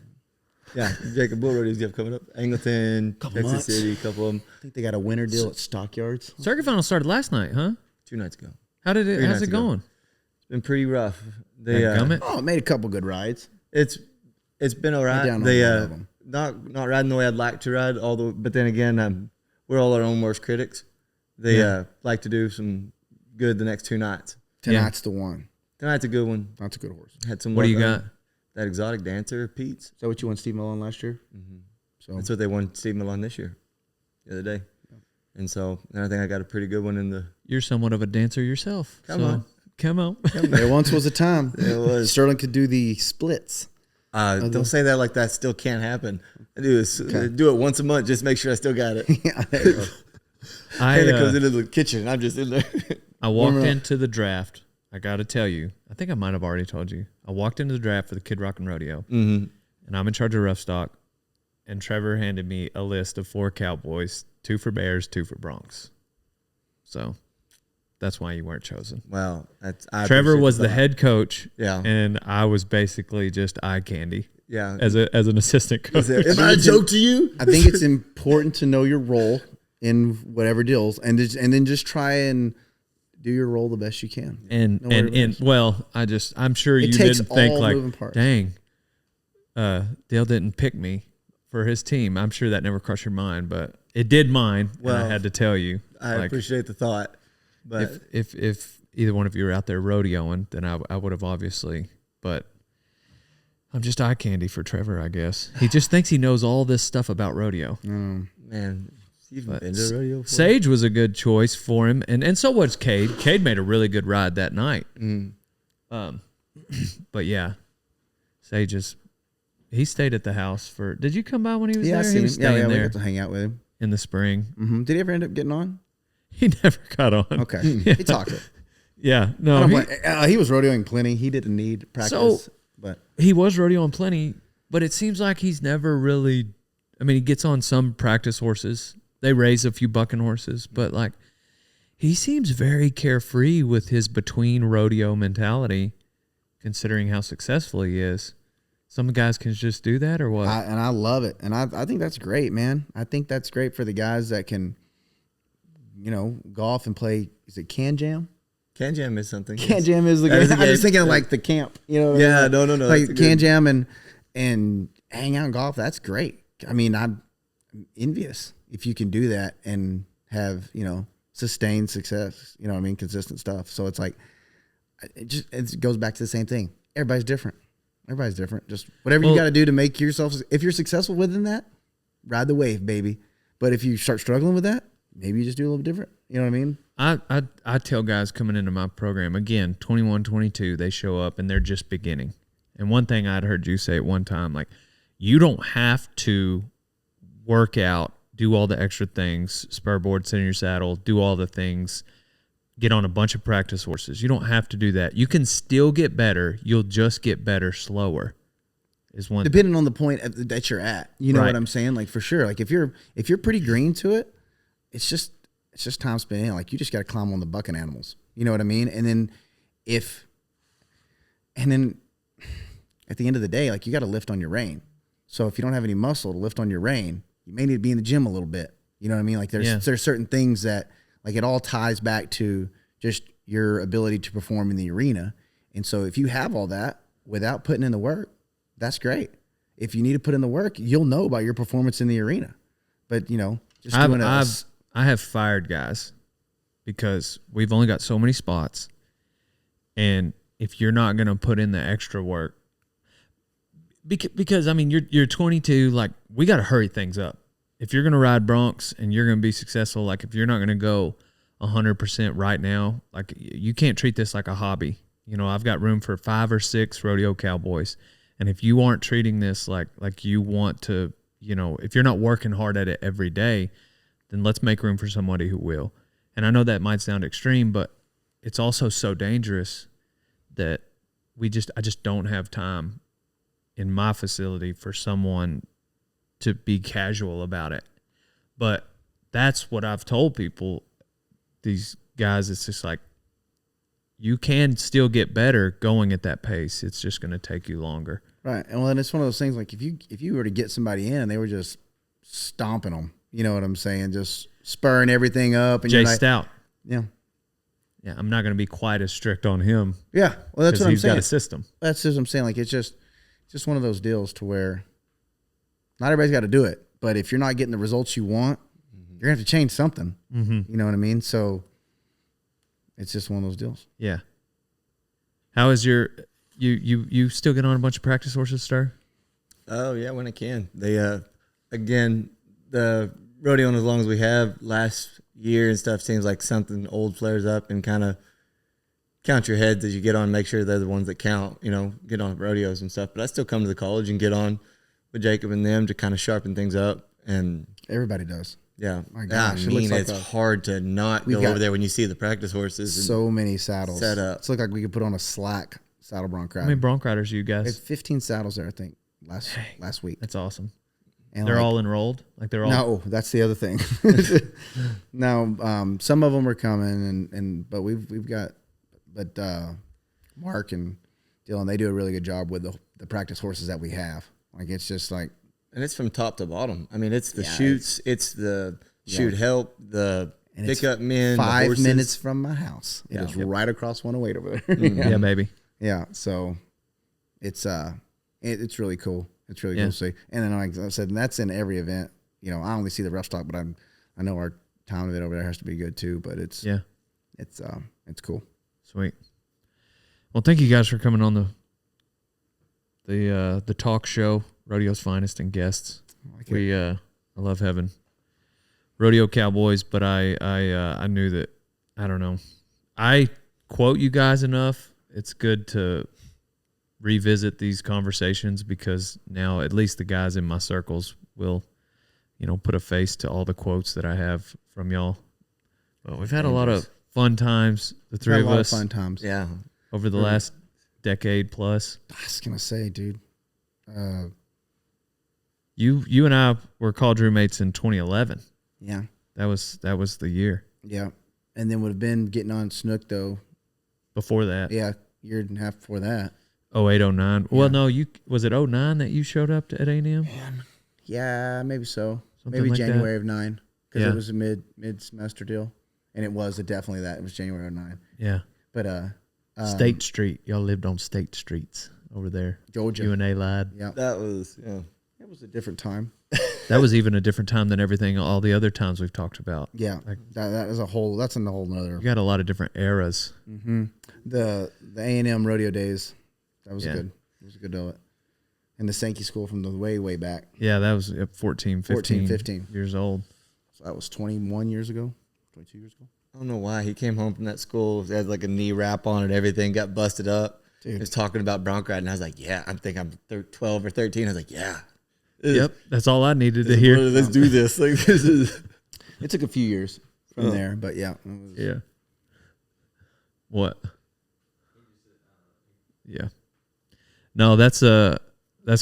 Yeah, Jacob Bull Rodeos you have coming up. Angleton, Couple Texas months. City, a couple of them. I think they got a winter deal at Stockyards. Circuit final started last night, huh? 2 nights ago. How's Three it nights ago. going? It's been pretty rough. They Gummit? Oh, it made a couple good rides. it's been all right. down on They one of 'em. not riding the way I'd like to ride. But then again, we're all our own worst critics. They like to do some good the next 2 nights. Tonight's the one. Tonight's a good one. That's a good horse. Had some. What do luck you on got? That exotic dancer, Pete's. Is that what you won Steve Malone last year? Mm-hmm. So That's what they won Steve Milan this year, the other day. And so, and I think I got a pretty good one in the. You're somewhat of a dancer yourself. Come on. Come on. there once was a time. It was. Sterling could do the splits. Don't say that like that still can't happen. I do it once a month. Just make sure I still got it. Yeah, there you go. Hannah comes into the kitchen. I'm just in there. I walked into the draft. I got to tell you, I think I might have already told you. I walked into the draft for the Kid Rockin' Rodeo, and I'm in charge of rough stock. And Trevor handed me a list of 4 Cowboys, 2 for Bears, 2 for Bronx. So that's why you weren't chosen. Wow, Trevor was the head coach, Yeah. and I was basically just eye candy Yeah. as an assistant coach. Am I a joke to you? I think it's important to know your role in whatever deals, and then just try and do your role the best you can. And Know what it is. well, I'm sure you takes didn't think all like, moving parts. dang, Dale didn't pick me for his team. I'm sure that never crossed your mind, but it did mine. And I Well, had to tell you. I appreciate the thought, but if either one of you were out there rodeoing, then I would have obviously. But I'm just eye candy for Trevor, I guess. He just thinks he knows all this stuff about rodeo. man, You've But been to rodeo before? Sage was a good choice for him, and so was Cade. Cade made a really good ride that night. But yeah, Sage he stayed at the house for. Did you come by when he was there? I seen He him. was staying Yeah, we there got to hang out with him. in the spring. Mm-hmm. Did he ever end up getting on? He never got on. Okay, he talked it. Yeah, no, He was rodeoing plenty. He didn't need practice, So- but he was rodeoing plenty, but it seems like he's never really. I mean, he gets on some practice horses. They raise a few bucking horses, but like, he seems very carefree with his between rodeo mentality, considering how successful he is. Some guys can just do that, or what? I love it, and I think that's great, man. I think that's great for the guys that can, golf and play. Is it can jam? Can jam is something. Can jam is the That game. is a I'm just game. thinking of like the camp, Yeah, no. like that's a can good- jam and hang out and golf. That's great. I mean, I'm envious if you can do that and have sustained success. You know what I mean? Consistent stuff. So it's like it goes back to the same thing. Everybody's different. Just whatever you got to do to make yourself. If you're successful within that, ride the wave, baby. But if you start struggling with that, maybe you just do a little different. You know what I mean? I tell guys coming into my program, again, 21, 22, they show up and they're just beginning. And one thing I'd heard you say at one time, like, you don't have to work out, do all the extra things, spur board, sit in your saddle, do all the things, get on a bunch of practice horses. You don't have to do that. You can still get better. You'll just get better slower. Is one Depending on the point that you're at. You know Right. what I'm saying? Like for sure. Like if you're pretty green to it, it's just time spent in. Like you just got to climb on the bucking animals. You know what I mean? And then at the end of the day, like you got to lift on your rein. So if you don't have any muscle to lift on your rein, you may need to be in the gym a little bit. You know what I mean? Like there's certain things that like it all ties back to just your ability to perform in the arena. And so if you have all that without putting in the work, that's great. If you need to put in the work, you'll know about your performance in the arena. But just doing I have fired guys because we've only got so many spots. And if you're not going to put in the extra work, because I mean, you're 22, like we got to hurry things up. If you're going to ride broncs and you're going to be successful, like if you're not going to go 100% right now, like you can't treat this like a hobby. I've got room for 5 or 6 rodeo cowboys. And if you aren't treating this like you want to, if you're not working hard at it every day, then let's make room for somebody who will. And I know that might sound extreme, but it's also so dangerous that I just don't have time in my facility for someone to be casual about it. But that's what I've told people, these guys, it's just like, you can still get better going at that pace. It's just going to take you longer. right. And well, and it's one of those things like if you were to get somebody in and they were just stomping them, you know what I'm saying? Just spurring everything up. And Jay you're like, Stout. yeah. Yeah, I'm not going to be quite as strict on him. Yeah. Well, that's what I'm he's got saying. a system. That's just what I'm saying. Like it's just one of those deals to where not everybody's got to do it. But if you're not getting the results you want, you're gonna have to change something. Mm-hmm. You know what I mean? So it's just one of those deals. Yeah. How is your you still get on a bunch of practice horses, Star? Oh yeah, when I can. They again, the rodeoing as long as we have last year and stuff seems like something old flares up and kind of count your heads as you get on, make sure they're the ones that count, get on rodeos and stuff. But I still come to the college and get on with Jacob and them to kind of sharpen things up. And Everybody does. yeah, My gosh, it looks like it's a- hard to not We've go got over there when you see the practice horses. And So many saddles set up. It's look like we could put on a slack saddle bronc How ride. many bronc riders are you We had guys? 15 saddles there, I think, last week. That's awesome. And They're like- all enrolled? Like they're all No, that's the other thing. No, some of them are coming, but we've got, Mark and Dylan, they do a really good job with the practice horses that we have. Like it's just like And it's from top to bottom. I mean, it's the Yeah, shoots, it's the shoot help, the and it's pickup men, the 5 horses. minutes from my house. It is right across 108 over there. Yeah, baby. Yeah, so it's it's really cool. It's really Yeah. cool to see. And then like I said, and that's in every event. I only see the rough stock, but I know our time of it over there has to be good too. But it's cool. Sweet. Well, thank you guys for coming on the talk show, Rodeo's Finest and Guests. I like it. I love having Rodeo Cowboys, but I knew that, I don't know. I quote you guys enough. It's good to revisit these conversations because now at least the guys in my circles will, put a face to all the quotes that I have from y'all. But we've had a lot of fun times, the three of us, fun times. Yeah. over the last decade plus. I was gonna say, dude. You and I were college roommates in 2011. Yeah. That was the year. Yeah. And then would have been getting on Snook though. Before that, Yeah, year and a half before that. 08, 09. Well, no, was it 09 that you showed up at A&M? Yeah, maybe so. Something Maybe like January of 9 because Yeah. it was a mid semester deal, and it was definitely that. It was January of 9. Yeah. But State Street. Y'all lived on State Streets over there. Georgia. You and A lied. Yeah, That was, yeah. it was a different time. That was even a different time than all the other times we've talked about. Yeah, Like- that is a whole. That's a whole nother. We got a lot of different eras. The A&M rodeo days. That was Yeah. good. It was a good deal. And the Sankey school from the way back. Yeah, that was 14, 15, 15. years old. So that was 21 years ago, 22 years ago. I don't know why he came home from that school. He had like a knee wrap on and everything, got busted up. Dude. He was talking about bronc riding. I was like, yeah, I'm 12 or 13. I was like, yeah. Yep, that's all I needed to hear. Let's do this. Like, this is. It took a few years from there, but yeah. It was, Yeah. What? Yeah. No, that's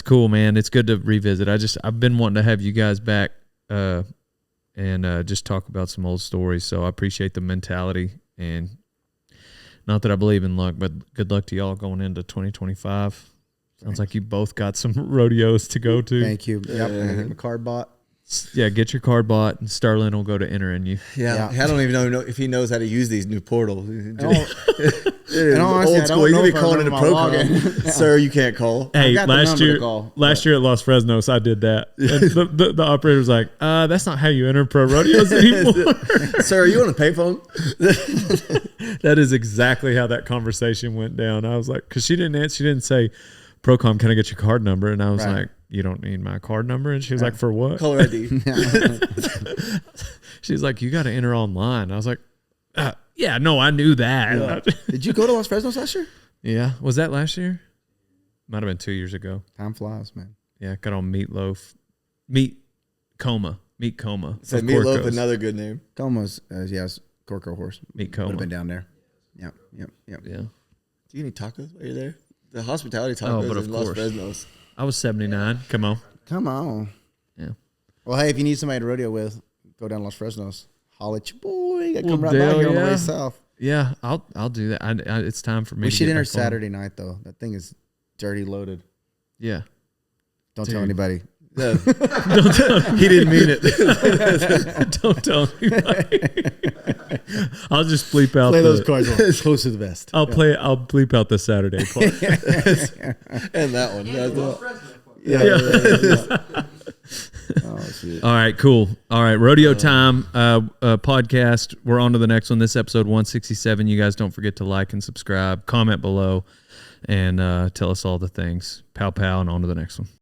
cool, man. It's good to revisit. I've been wanting to have you guys back and just talk about some old stories. So I appreciate the mentality, and not that I believe in luck, but good luck to y'all going into 2025. Sounds like you both got some rodeos to go to. Thank you. Yep, I got my card bought. Yeah, get your card bought, and Starlin will go to entering you. Yeah. Yeah. I don't even know if he knows how to use these new portals. In all honesty, I Old school. don't You know could if be I calling it a remember pro my call. login. Sir, you can't call. Hey, got the last number to year, call, last year at Los Fresnos, I did that. And the operator was like, "That's not how you enter pro rodeos anymore." Sir, are you on a payphone? That is exactly how that conversation went down. I was like, because she didn't answer, she didn't say, "Procom, can I get your card number?" And I was Right. like, "You don't need my card number." And she was like, "For what?" Caller ID. She's like, "You got to enter online." I was like, "Yeah, no, I knew that." Did you go to Los Fresnos last year? Yeah, was that last year? Might have been 2 years ago. Time flies, man. Yeah, got on meat coma. Said of Meatloaf, Corco's. another good name. Coma's, yes, Corco horse. Meat Would have coma. been down there. Yep. Yeah. Do you need tacos while you're there? The hospitality Oh, tacos but of in Los course. Fresnos. I was 79. Come on. Come on. Yeah. Well, hey, if you need somebody to rodeo with, go down to Los Fresnos. Holla at your boy. You gotta come Well, right by Dale, here on the yeah. way south. Yeah, I'll do that. It's time for me We to should get enter back on. Saturday night, though. That thing is dirty loaded. Yeah. Don't Dude. tell anybody. He didn't mean it. Don't tell anybody. I'll just bleep out cards on. Close to the vest. I'll bleep out the Saturday part. And that one. Oh, shit. All right, cool. All right, Rodeo Time podcast. We're on to the next one. This episode 167. You guys don't forget to like and subscribe, comment below, and tell us all the things. Pow, pow, and on to the next one.